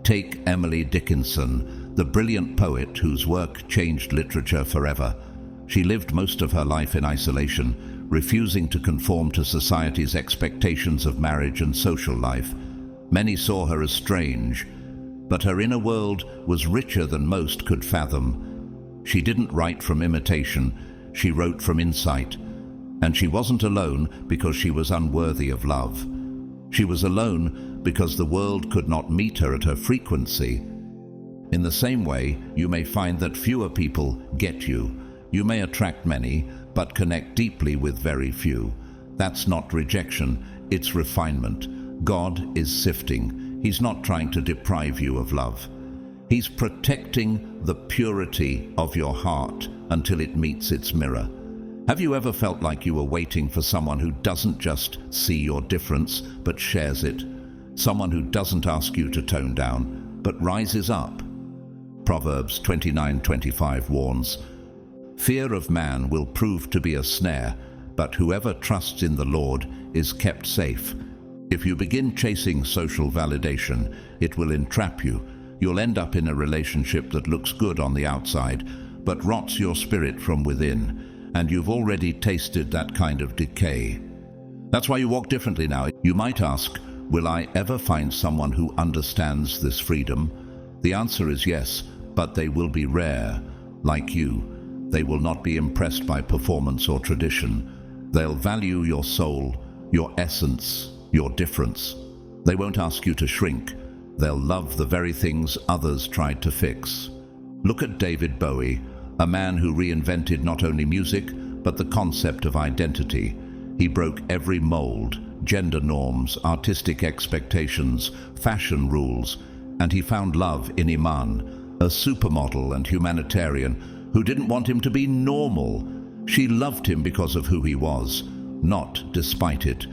Take Emily Dickinson, the brilliant poet whose work changed literature forever. She lived most of her life in isolation, refusing to conform to society's expectations of marriage and social life. Many saw her as strange, but her inner world was richer than most could fathom. She didn't write from imitation, she wrote from insight. And she wasn't alone because she was unworthy of love. She was alone because the world could not meet her at her frequency. In the same way, you may find that fewer people get you. You may attract many, but connect deeply with very few. That's not rejection, it's refinement. God is sifting. He's not trying to deprive you of love. He's protecting the purity of your heart until it meets its mirror. Have you ever felt like you were waiting for someone who doesn't just see your difference, but shares it? Someone who doesn't ask you to tone down, but rises up? Proverbs 29:25 warns, "Fear of man will prove to be a snare, but whoever trusts in the Lord is kept safe." If you begin chasing social validation, it will entrap you. You'll end up in a relationship that looks good on the outside, but rots your spirit from within. And you've already tasted that kind of decay. That's why you walk differently now. You might ask, will I ever find someone who understands this freedom? The answer is yes, but they will be rare, like you. They will not be impressed by performance or tradition. They'll value your soul, your essence, your difference. They won't ask you to shrink. They'll love the very things others tried to fix. Look at David Bowie, a man who reinvented not only music, but the concept of identity. He broke every mold, gender norms, artistic expectations, fashion rules, and he found love in Iman, a supermodel and humanitarian who didn't want him to be normal. She loved him because of who he was, not despite it.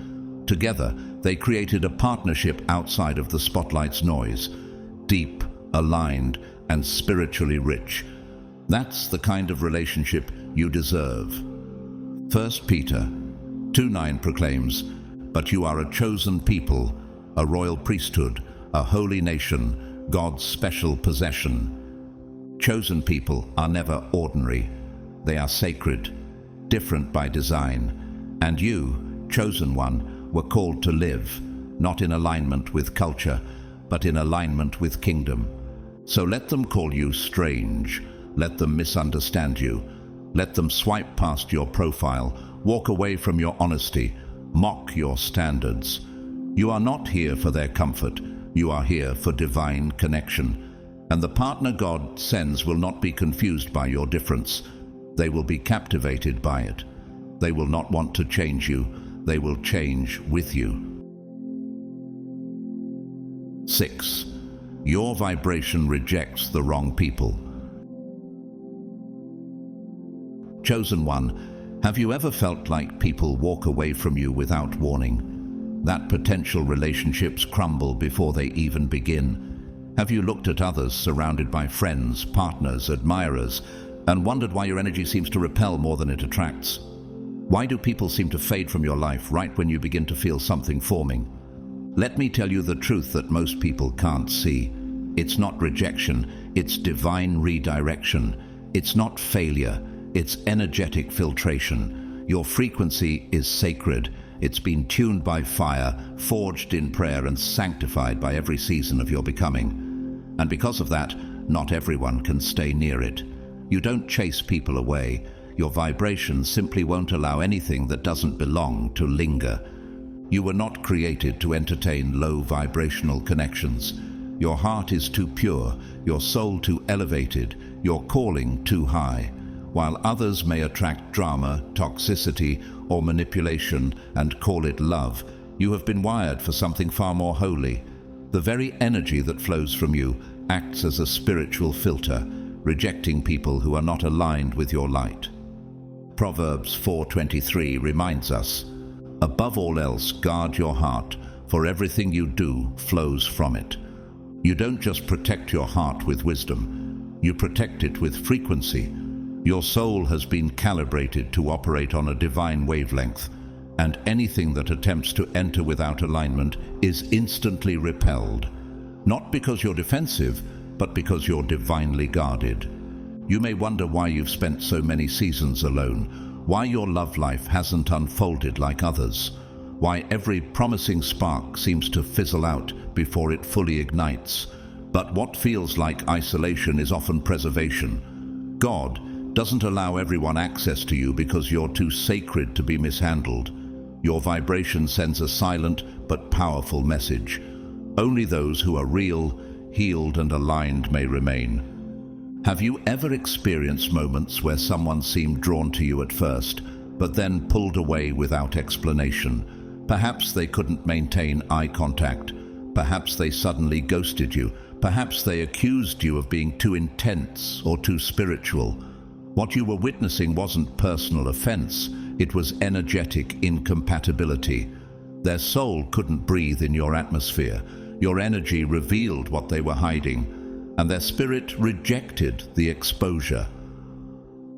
Together, they created a partnership outside of the spotlight's noise, deep, aligned, and spiritually rich. That's the kind of relationship you deserve. 1 Peter 2:9 proclaims, "But you are a chosen people, a royal priesthood, a holy nation, God's special possession." Chosen people are never ordinary. They are sacred, different by design. And you, chosen one, were called to live, not in alignment with culture, but in alignment with kingdom. So let them call you strange. Let them misunderstand you. Let them swipe past your profile, walk away from your honesty, mock your standards. You are not here for their comfort. You are here for divine connection. And the partner God sends will not be confused by your difference. They will be captivated by it. They will not want to change you. They will change with you. 6. Your vibration rejects the wrong people. Chosen one, have you ever felt like people walk away from you without warning? That potential relationships crumble before they even begin. Have you looked at others surrounded by friends, partners, admirers, and wondered why your energy seems to repel more than it attracts? Why do people seem to fade from your life right when you begin to feel something forming? Let me tell you the truth that most people can't see. It's not rejection, it's divine redirection. It's not failure, it's energetic filtration. Your frequency is sacred. It's been tuned by fire, forged in prayer, and sanctified by every season of your becoming. And because of that, not everyone can stay near it. You don't chase people away. Your vibration simply won't allow anything that doesn't belong to linger. You were not created to entertain low vibrational connections. Your heart is too pure, your soul too elevated, your calling too high. While others may attract drama, toxicity, or manipulation and call it love, you have been wired for something far more holy. The very energy that flows from you acts as a spiritual filter, rejecting people who are not aligned with your light. Proverbs 4:23 reminds us, "Above all else, guard your heart, for everything you do flows from it." You don't just protect your heart with wisdom, you protect it with frequency. Your soul has been calibrated to operate on a divine wavelength, and anything that attempts to enter without alignment is instantly repelled. Not because you're defensive, but because you're divinely guarded. You may wonder why you've spent so many seasons alone, why your love life hasn't unfolded like others, why every promising spark seems to fizzle out before it fully ignites. But what feels like isolation is often preservation. God doesn't allow everyone access to you because you're too sacred to be mishandled. Your vibration sends a silent but powerful message. Only those who are real, healed, and aligned may remain. Have you ever experienced moments where someone seemed drawn to you at first, but then pulled away without explanation? Perhaps they couldn't maintain eye contact. Perhaps they suddenly ghosted you. Perhaps they accused you of being too intense or too spiritual. What you were witnessing wasn't personal offense, it was energetic incompatibility. Their soul couldn't breathe in your atmosphere. Your energy revealed what they were hiding, and their spirit rejected the exposure.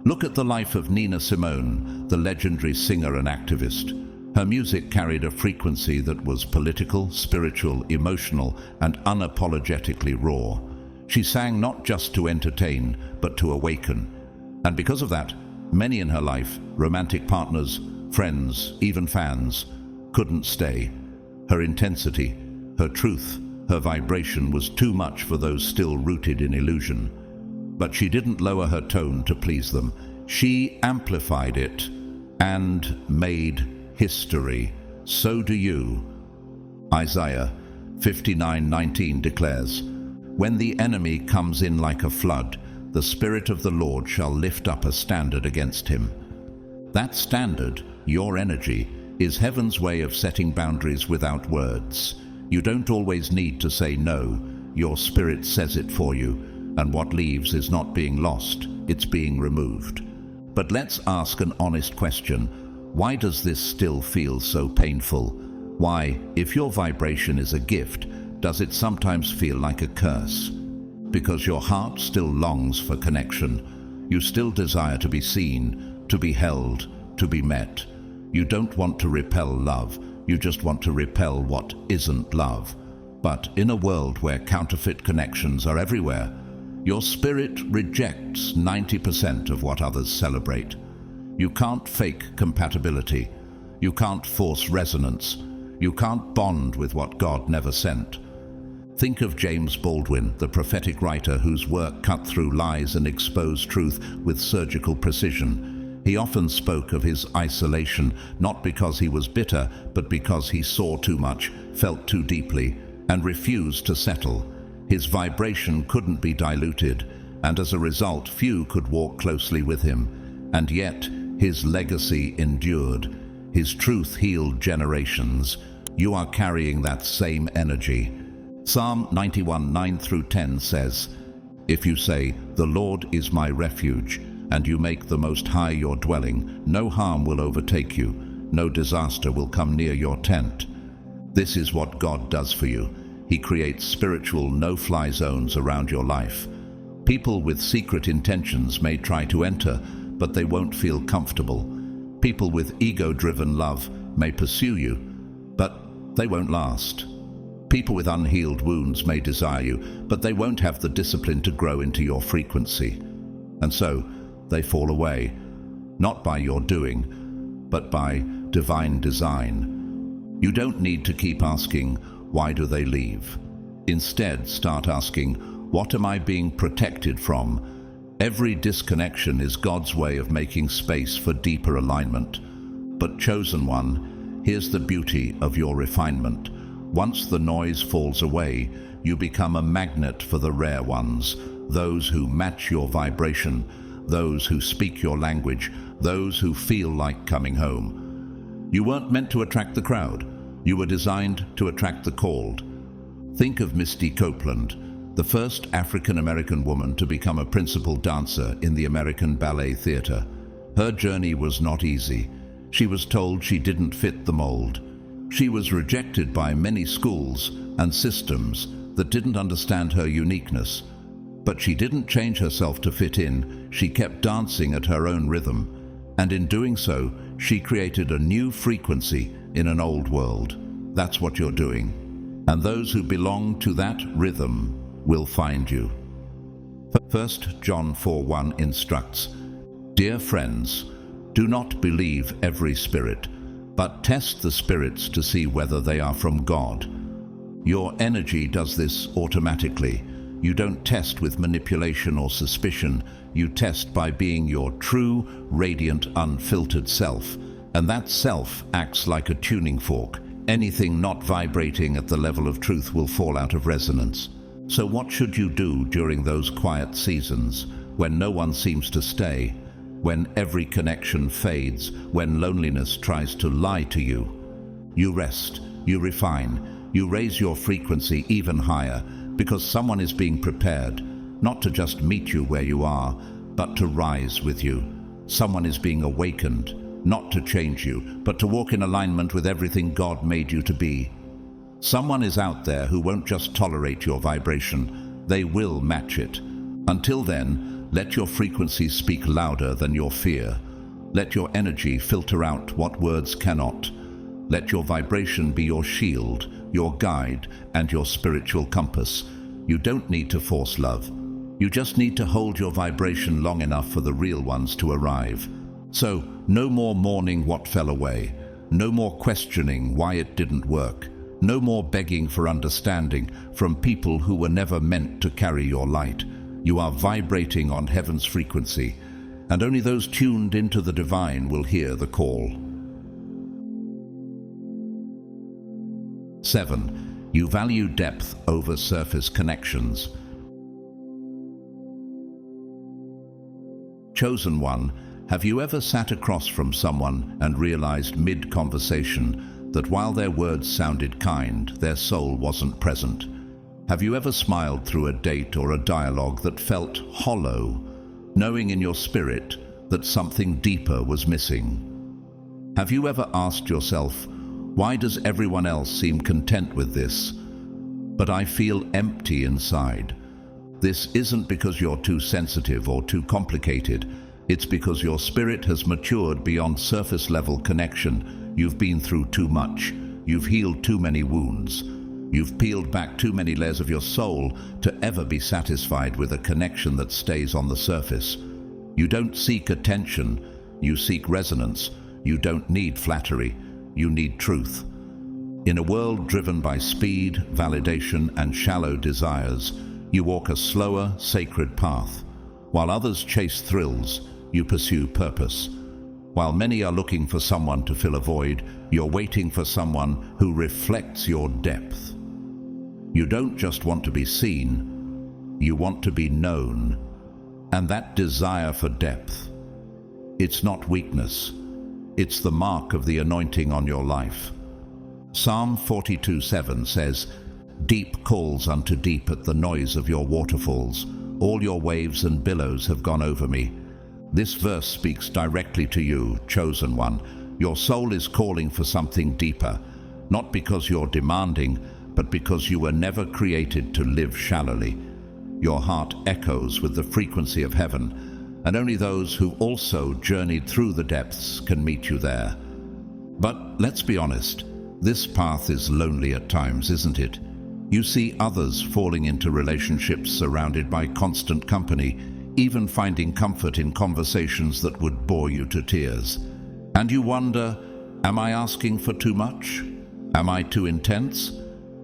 Look at the life of Nina Simone, the legendary singer and activist. Her music carried a frequency that was political, spiritual, emotional, and unapologetically raw. She sang not just to entertain, but to awaken. And because of that, many in her life, romantic partners, friends, even fans, couldn't stay. Her intensity, her truth, her vibration was too much for those still rooted in illusion. But she didn't lower her tone to please them. She amplified it and made history. So do you. Isaiah 59:19 declares, "When the enemy comes in like a flood, the Spirit of the Lord shall lift up a standard against him." That standard, your energy, is heaven's way of setting boundaries without words. You don't always need to say no. Your spirit says it for you, and what leaves is not being lost, it's being removed. But let's ask an honest question. Why does this still feel so painful? Why, if your vibration is a gift, does it sometimes feel like a curse? Because your heart still longs for connection. You still desire to be seen, to be held, to be met. You don't want to repel love, you just want to repel what isn't love. But in a world where counterfeit connections are everywhere, your spirit rejects 90% of what others celebrate. You can't fake compatibility. You can't force resonance. You can't bond with what God never sent. Think of James Baldwin, the prophetic writer whose work cut through lies and exposed truth with surgical precision. He often spoke of his isolation, not because he was bitter, but because he saw too much, felt too deeply, and refused to settle. His vibration couldn't be diluted, and as a result, few could walk closely with him. And yet, his legacy endured. His truth healed generations. You are carrying that same energy. Psalm 91:9-10 says, "If you say, 'The Lord is my refuge,' and you make the Most High your dwelling, no harm will overtake you, no disaster will come near your tent." This is what God does for you. He creates spiritual no-fly zones around your life. People with secret intentions may try to enter, but they won't feel comfortable. People with ego-driven love may pursue you, but they won't last. People with unhealed wounds may desire you, but they won't have the discipline to grow into your frequency. And so, they fall away, not by your doing, but by divine design. You don't need to keep asking, why do they leave? Instead, start asking, what am I being protected from? Every disconnection is God's way of making space for deeper alignment. But chosen one, here's the beauty of your refinement. Once the noise falls away, you become a magnet for the rare ones, those who match your vibration, those who speak your language, those who feel like coming home. You weren't meant to attract the crowd. You were designed to attract the called. Think of Misty Copeland, the first African-American woman to become a principal dancer in the American Ballet Theatre. Her journey was not easy. She was told she didn't fit the mold. She was rejected by many schools and systems that didn't understand her uniqueness. But she didn't change herself to fit in. She kept dancing at her own rhythm. And in doing so, she created a new frequency in an old world. That's what you're doing. And those who belong to that rhythm will find you. 1 John 4:1 instructs, "Dear friends, do not believe every spirit, but test the spirits to see whether they are from God." Your energy does this automatically. You don't test with manipulation or suspicion. You test by being your true, radiant, unfiltered self. And that self acts like a tuning fork. Anything not vibrating at the level of truth will fall out of resonance. So what should you do during those quiet seasons, when no one seems to stay, when every connection fades, when loneliness tries to lie to you? You rest, you refine, you raise your frequency even higher, because someone is being prepared, not to just meet you where you are, but to rise with you. Someone is being awakened, not to change you, but to walk in alignment with everything God made you to be. Someone is out there who won't just tolerate your vibration, they will match it. Until then, let your frequency speak louder than your fear. Let your energy filter out what words cannot. Let your vibration be your shield, your guide, and your spiritual compass. You don't need to force love. You just need to hold your vibration long enough for the real ones to arrive. So, no more mourning what fell away. No more questioning why it didn't work. No more begging for understanding from people who were never meant to carry your light. You are vibrating on heaven's frequency, and only those tuned into the divine will hear the call. 7. You value depth over surface connections. Chosen one, have you ever sat across from someone and realized mid-conversation that while their words sounded kind, their soul wasn't present? Have you ever smiled through a date or a dialogue that felt hollow, knowing in your spirit that something deeper was missing? Have you ever asked yourself, why does everyone else seem content with this, but I feel empty inside? This isn't because you're too sensitive or too complicated. It's because your spirit has matured beyond surface-level connection. You've been through too much. You've healed too many wounds. You've peeled back too many layers of your soul to ever be satisfied with a connection that stays on the surface. You don't seek attention. You seek resonance. You don't need flattery. You need truth. In a world driven by speed, validation, and shallow desires, you walk a slower, sacred path. While others chase thrills, you pursue purpose. While many are looking for someone to fill a void, you're waiting for someone who reflects your depth. You don't just want to be seen, you want to be known. And that desire for depth, it's not weakness, it's the mark of the anointing on your life. Psalm 42:7 says, "Deep calls unto deep at the noise of your waterfalls. All your waves and billows have gone over me." This verse speaks directly to you, chosen one. Your soul is calling for something deeper, not because you're demanding, but because you were never created to live shallowly. Your heart echoes with the frequency of heaven, and only those who also journeyed through the depths can meet you there. But let's be honest, this path is lonely at times, isn't it? You see others falling into relationships surrounded by constant company, even finding comfort in conversations that would bore you to tears. And you wonder, am I asking for too much? Am I too intense?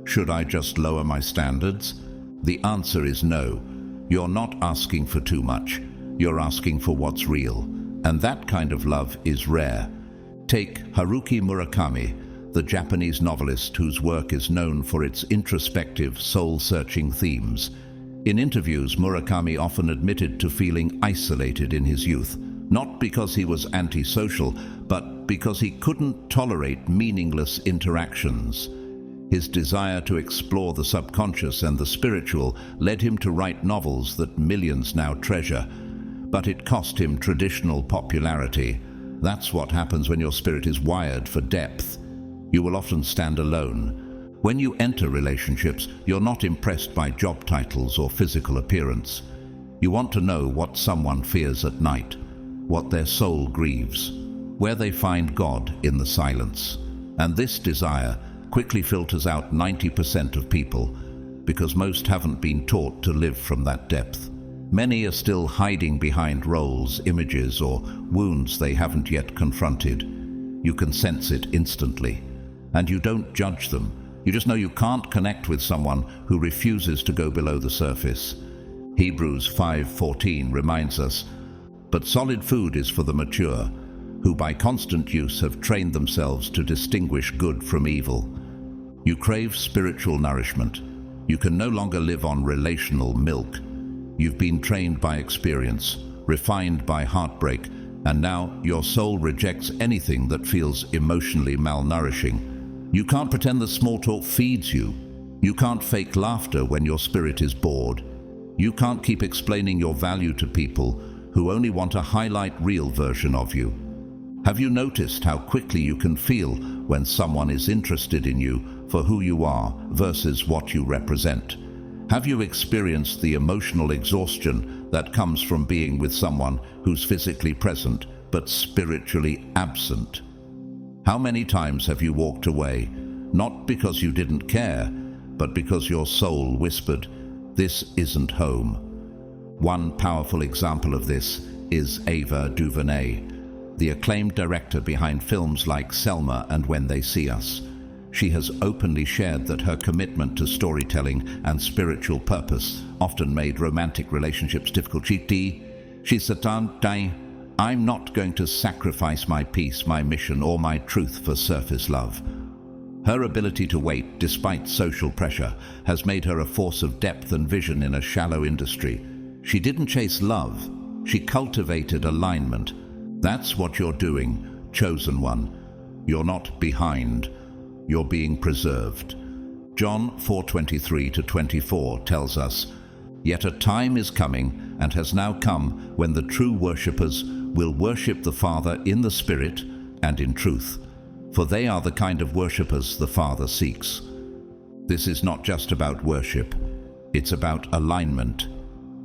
Should I just lower my standards? The answer is no. You're not asking for too much. You're asking for what's real. And that kind of love is rare. Take Haruki Murakami, the Japanese novelist whose work is known for its introspective, soul-searching themes. In interviews, Murakami often admitted to feeling isolated in his youth, not because he was antisocial, but because he couldn't tolerate meaningless interactions. His desire to explore the subconscious and the spiritual led him to write novels that millions now treasure, but it cost him traditional popularity. That's what happens when your spirit is wired for depth. You will often stand alone. When you enter relationships, you're not impressed by job titles or physical appearance. You want to know what someone fears at night, what their soul grieves, where they find God in the silence. And this desire quickly filters out 90% of people, because most haven't been taught to live from that depth. Many are still hiding behind roles, images, or wounds they haven't yet confronted. You can sense it instantly, and you don't judge them. You just know you can't connect with someone who refuses to go below the surface. Hebrews 5:14 reminds us, "But solid food is for the mature, who by constant use have trained themselves to distinguish good from evil." You crave spiritual nourishment. You can no longer live on relational milk. You've been trained by experience, refined by heartbreak, and now your soul rejects anything that feels emotionally malnourishing. You can't pretend that small talk feeds you. You can't fake laughter when your spirit is bored. You can't keep explaining your value to people who only want a highlight reel version of you. Have you noticed how quickly you can feel when someone is interested in you for who you are versus what you represent? Have you experienced the emotional exhaustion that comes from being with someone who's physically present but spiritually absent? How many times have you walked away, not because you didn't care, but because your soul whispered, "This isn't home"? One powerful example of this is Ava DuVernay, the acclaimed director behind films like Selma and When They See Us. She has openly shared that her commitment to storytelling and spiritual purpose often made romantic relationships difficult. She said, "I'm not going to sacrifice my peace, my mission, or my truth for surface love." Her ability to wait, despite social pressure, has made her a force of depth and vision in a shallow industry. She didn't chase love, she cultivated alignment. That's what you're doing, chosen one. You're not behind. You're being preserved. John 4:23-24 tells us, "Yet a time is coming, and has now come, when the true worshippers will worship the Father in the Spirit and in truth, for they are the kind of worshippers the Father seeks." This is not just about worship, it's about alignment.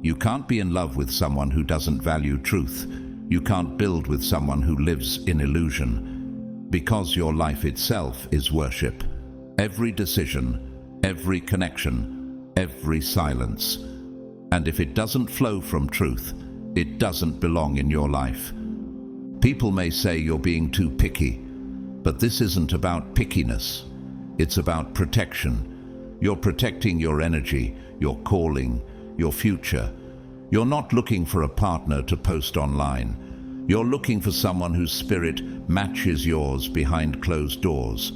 You can't be in love with someone who doesn't value truth. You can't build with someone who lives in illusion. Because your life itself is worship. Every decision, every connection, every silence. And if it doesn't flow from truth, it doesn't belong in your life. People may say you're being too picky, but this isn't about pickiness. It's about protection. You're protecting your energy, your calling, your future. You're not looking for a partner to post online. You're looking for someone whose spirit matches yours behind closed doors.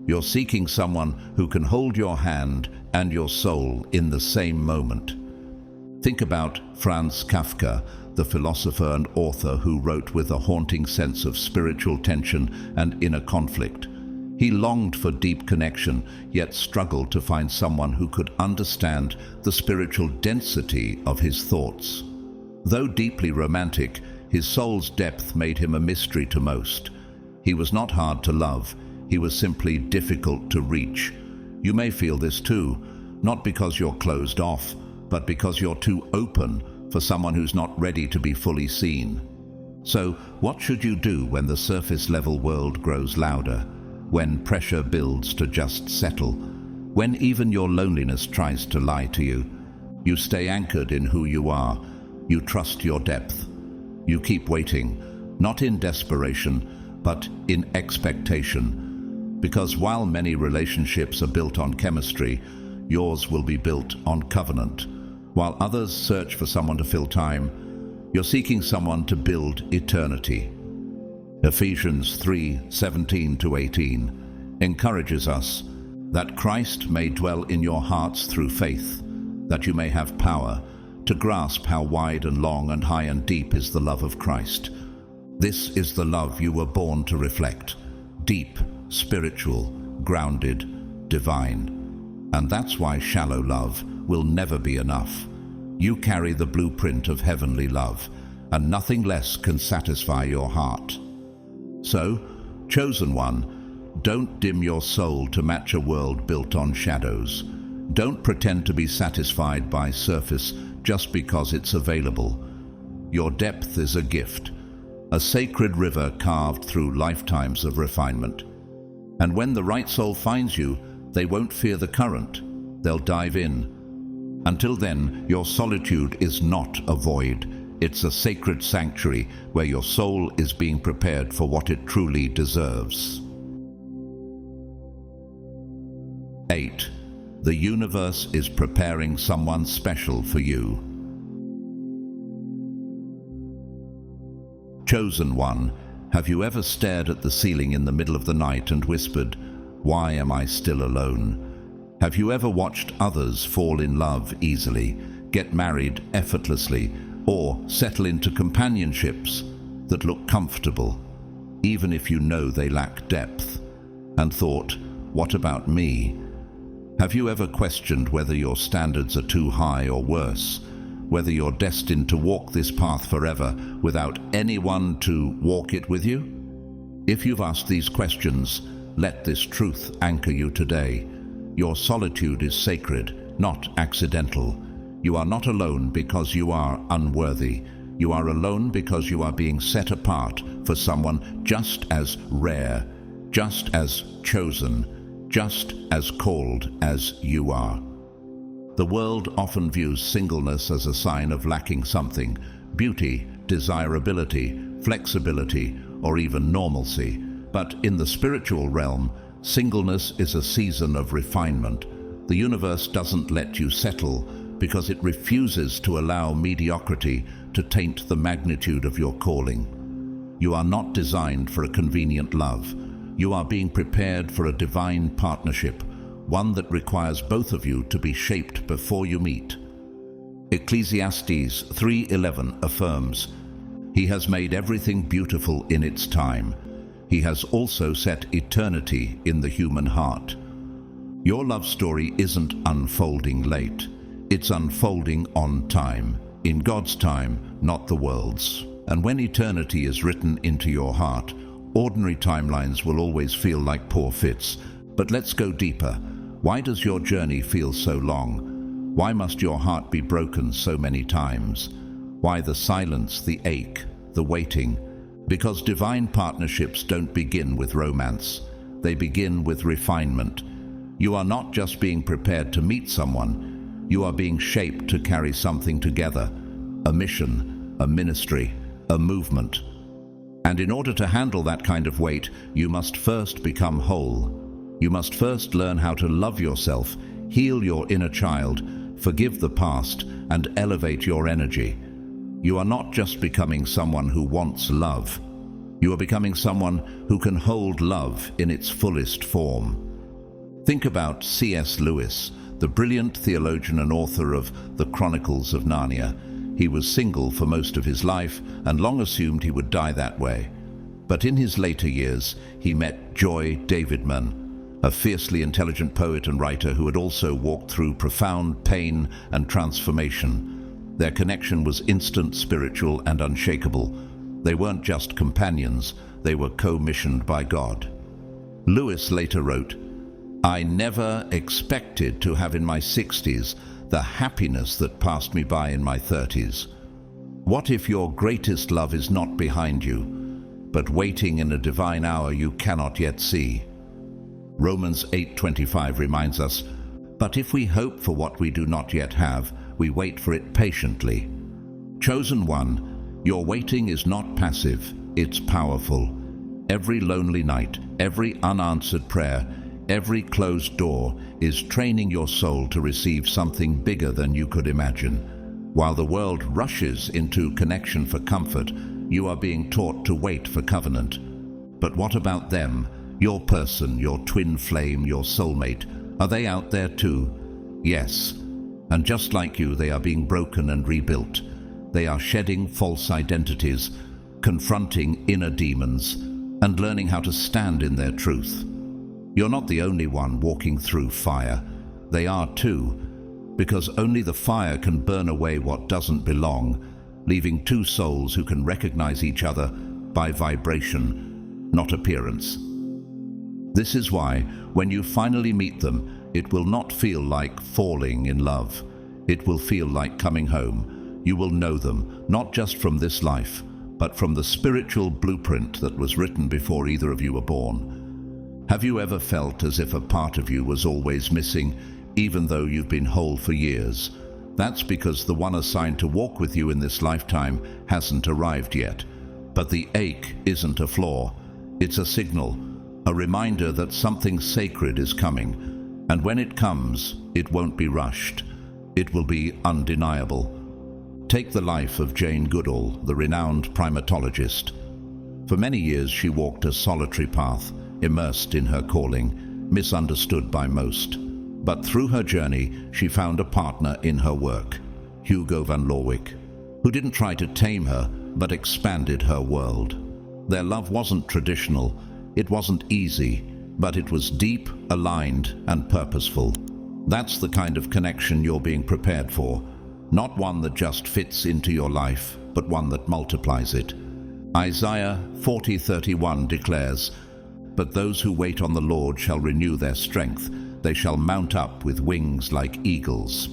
You're seeking someone who can hold your hand and your soul in the same moment. Think about Franz Kafka, the philosopher and author who wrote with a haunting sense of spiritual tension and inner conflict. He longed for deep connection, yet struggled to find someone who could understand the spiritual density of his thoughts. Though deeply romantic, his soul's depth made him a mystery to most. He was not hard to love, he was simply difficult to reach. You may feel this too, not because you're closed off, but because you're too open for someone who's not ready to be fully seen. So, what should you do when the surface-level world grows louder? When pressure builds to just settle? When even your loneliness tries to lie to you? You stay anchored in who you are. You trust your depth. You keep waiting, not in desperation, but in expectation. Because while many relationships are built on chemistry, yours will be built on covenant. While others search for someone to fill time, you're seeking someone to build eternity. Ephesians 3:17-18 encourages us that Christ may dwell in your hearts through faith, that you may have power to grasp how wide and long and high and deep is the love of Christ. This is the love you were born to reflect, deep, spiritual, grounded, divine. And that's why shallow love will never be enough. You carry the blueprint of heavenly love, and nothing less can satisfy your heart. So, chosen one, don't dim your soul to match a world built on shadows. Don't pretend to be satisfied by surface just because it's available. Your depth is a gift, a sacred river carved through lifetimes of refinement. And when the right soul finds you, they won't fear the current, they'll dive in. Until then, your solitude is not a void. It's a sacred sanctuary where your soul is being prepared for what it truly deserves. 8. The universe is preparing someone special for you. Chosen one, have you ever stared at the ceiling in the middle of the night and whispered, "Why am I still alone?" Have you ever watched others fall in love easily, get married effortlessly, or settle into companionships that look comfortable, even if you know they lack depth, and thought, "What about me?" Have you ever questioned whether your standards are too high or worse, whether you're destined to walk this path forever without anyone to walk it with you? If you've asked these questions, let this truth anchor you today. Your solitude is sacred, not accidental. You are not alone because you are unworthy. You are alone because you are being set apart for someone just as rare, just as chosen, just as called as you are. The world often views singleness as a sign of lacking something: beauty, desirability, flexibility, or even normalcy. But in the spiritual realm, singleness is a season of refinement. The universe doesn't let you settle because it refuses to allow mediocrity to taint the magnitude of your calling. You are not designed for a convenient love. You are being prepared for a divine partnership, one that requires both of you to be shaped before you meet. Ecclesiastes 3:11 affirms, "He has made everything beautiful in its time. He has also set eternity in the human heart." Your love story isn't unfolding late. It's unfolding on time, in God's time, not the world's. And when eternity is written into your heart, ordinary timelines will always feel like poor fits. But let's go deeper. Why does your journey feel so long? Why must your heart be broken so many times? Why the silence, the ache, the waiting? Because divine partnerships don't begin with romance. They begin with refinement. You are not just being prepared to meet someone. You are being shaped to carry something together, a mission, a ministry, a movement. And in order to handle that kind of weight, you must first become whole. You must first learn how to love yourself, heal your inner child, forgive the past, and elevate your energy. You are not just becoming someone who wants love. You are becoming someone who can hold love in its fullest form. Think about C.S. Lewis, the brilliant theologian and author of The Chronicles of Narnia. He was single for most of his life and long assumed he would die that way. But in his later years, he met Joy Davidman, a fiercely intelligent poet and writer who had also walked through profound pain and transformation. Their connection was instant, spiritual, and unshakable. They weren't just companions, they were co-missioned by God. Lewis later wrote, "I never expected to have in my 60s the happiness that passed me by in my 30s. What if your greatest love is not behind you, but waiting in a divine hour you cannot yet see?" Romans 8:25 reminds us, "But if we hope for what we do not yet have, we wait for it patiently." Chosen one, your waiting is not passive, it's powerful. Every lonely night, every unanswered prayer, every closed door is training your soul to receive something bigger than you could imagine. While the world rushes into connection for comfort, you are being taught to wait for covenant. But what about them? Your person, your twin flame, your soulmate, are they out there too? Yes. And just like you, they are being broken and rebuilt. They are shedding false identities, confronting inner demons, and learning how to stand in their truth. You're not the only one walking through fire. They are too, because only the fire can burn away what doesn't belong, leaving two souls who can recognize each other by vibration, not appearance. This is why, when you finally meet them, it will not feel like falling in love. It will feel like coming home. You will know them, not just from this life, but from the spiritual blueprint that was written before either of you were born. Have you ever felt as if a part of you was always missing, even though you've been whole for years? That's because the one assigned to walk with you in this lifetime hasn't arrived yet. But the ache isn't a flaw. It's a signal, a reminder that something sacred is coming. And when it comes, it won't be rushed. It will be undeniable. Take the life of Jane Goodall, the renowned primatologist. For many years she walked a solitary path, immersed in her calling, misunderstood by most. But through her journey, she found a partner in her work, Hugo van Lorwick, who didn't try to tame her, but expanded her world. Their love wasn't traditional, it wasn't easy, but it was deep, aligned, and purposeful. That's the kind of connection you're being prepared for. Not one that just fits into your life, but one that multiplies it. Isaiah 40:31 declares, "But those who wait on the Lord shall renew their strength. They shall mount up with wings like eagles."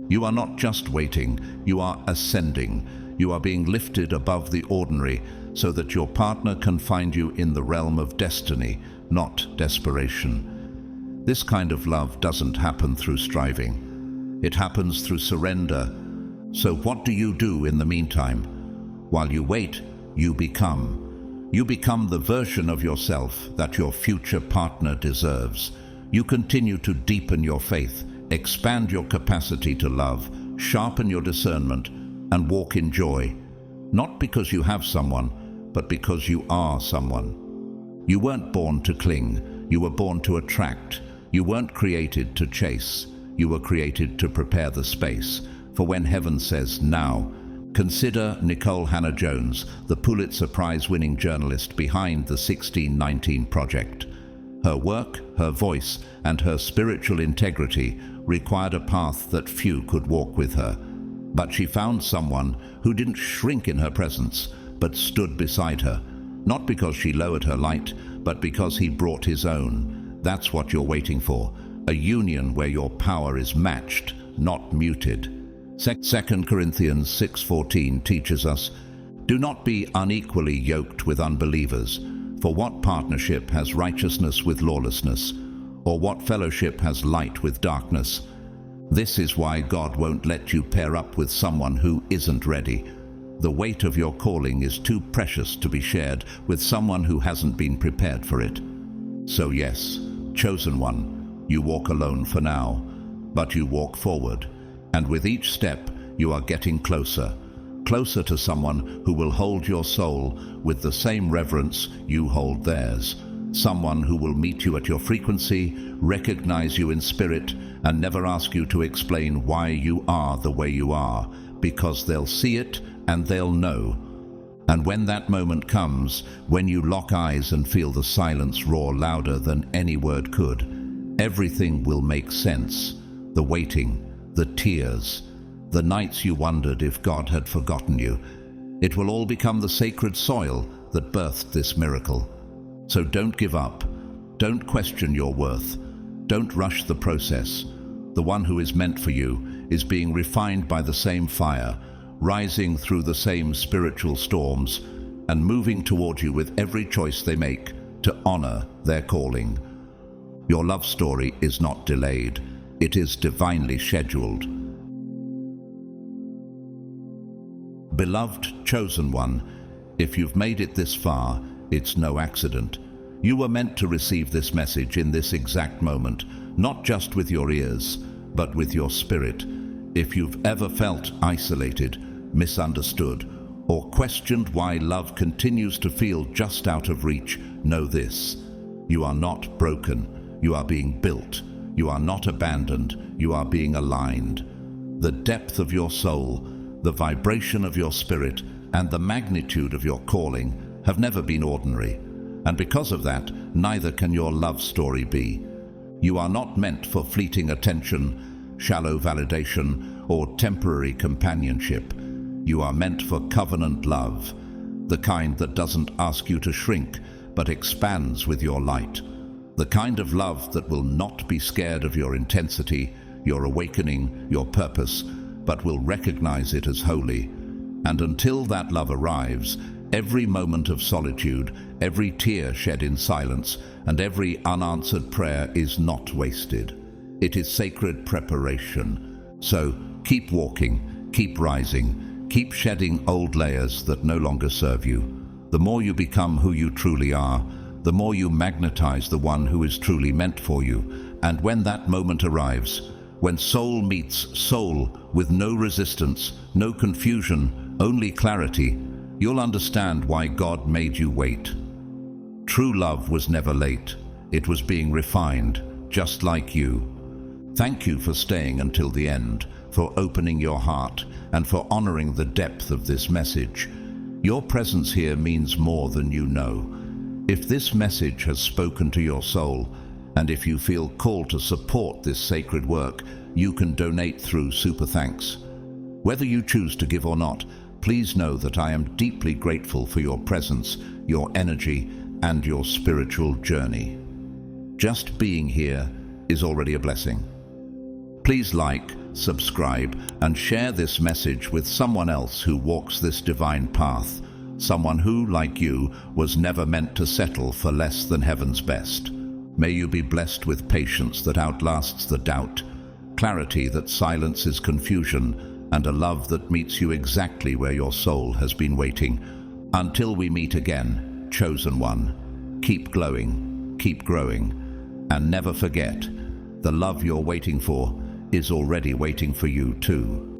You are not just waiting, you are ascending. You are being lifted above the ordinary so that your partner can find you in the realm of destiny, not desperation. This kind of love doesn't happen through striving. It happens through surrender. So what do you do in the meantime? While you wait, you become. You become the version of yourself that your future partner deserves. You continue to deepen your faith, expand your capacity to love, sharpen your discernment, and walk in joy. Not because you have someone, but because you are someone. You weren't born to cling. You were born to attract. You weren't created to chase. You were created to prepare the space for when heaven says now. Consider Nicole Hannah-Jones, the Pulitzer Prize-winning journalist behind the 1619 Project. Her work, her voice, and her spiritual integrity required a path that few could walk with her. But she found someone who didn't shrink in her presence, but stood beside her. Not because she lowered her light, but because he brought his own. That's what you're waiting for. A union where your power is matched, not muted. 2 Corinthians 6:14 teaches us, "Do not be unequally yoked with unbelievers. For what partnership has righteousness with lawlessness? Or what fellowship has light with darkness?" This is why God won't let you pair up with someone who isn't ready. The weight of your calling is too precious to be shared with someone who hasn't been prepared for it. So yes, chosen one, you walk alone for now, but you walk forward. And with each step, you are getting closer. Closer to someone who will hold your soul with the same reverence you hold theirs. Someone who will meet you at your frequency, recognize you in spirit, and never ask you to explain why you are the way you are, because they'll see it and they'll know. And when that moment comes, when you lock eyes and feel the silence roar louder than any word could, everything will make sense. The waiting, the tears, the nights you wondered if God had forgotten you. It will all become the sacred soil that birthed this miracle. So don't give up. Don't question your worth. Don't rush the process. The one who is meant for you is being refined by the same fire, rising through the same spiritual storms, and moving toward you with every choice they make to honor their calling. Your love story is not delayed. It is divinely scheduled. Beloved chosen one, if you've made it this far, it's no accident. You were meant to receive this message in this exact moment, not just with your ears, but with your spirit. If you've ever felt isolated, misunderstood, or questioned why love continues to feel just out of reach, know this: you are not broken. You are being built. You are not abandoned. You are being aligned. The depth of your soul, the vibration of your spirit, and the magnitude of your calling have never been ordinary. And because of that, neither can your love story be. You are not meant for fleeting attention, shallow validation, or temporary companionship. You are meant for covenant love, the kind that doesn't ask you to shrink, but expands with your light. The kind of love that will not be scared of your intensity, your awakening, your purpose, but will recognize it as holy. And until that love arrives, every moment of solitude, every tear shed in silence, and every unanswered prayer is not wasted. It is sacred preparation. So keep walking, keep rising, keep shedding old layers that no longer serve you. The more you become who you truly are, the more you magnetize the one who is truly meant for you. And when that moment arrives, when soul meets soul with no resistance, no confusion, only clarity, you'll understand why God made you wait. True love was never late. It was being refined, just like you. Thank you for staying until the end, for opening your heart, and for honoring the depth of this message. Your presence here means more than you know. If this message has spoken to your soul, and if you feel called to support this sacred work, you can donate through Super Thanks. Whether you choose to give or not, please know that I am deeply grateful for your presence, your energy, and your spiritual journey. Just being here is already a blessing. Please like, subscribe, and share this message with someone else who walks this divine path, someone who, like you, was never meant to settle for less than heaven's best. May you be blessed with patience that outlasts the doubt, clarity that silences confusion, and a love that meets you exactly where your soul has been waiting. Until we meet again, chosen one, keep glowing, keep growing, and never forget, the love you're waiting for is already waiting for you too.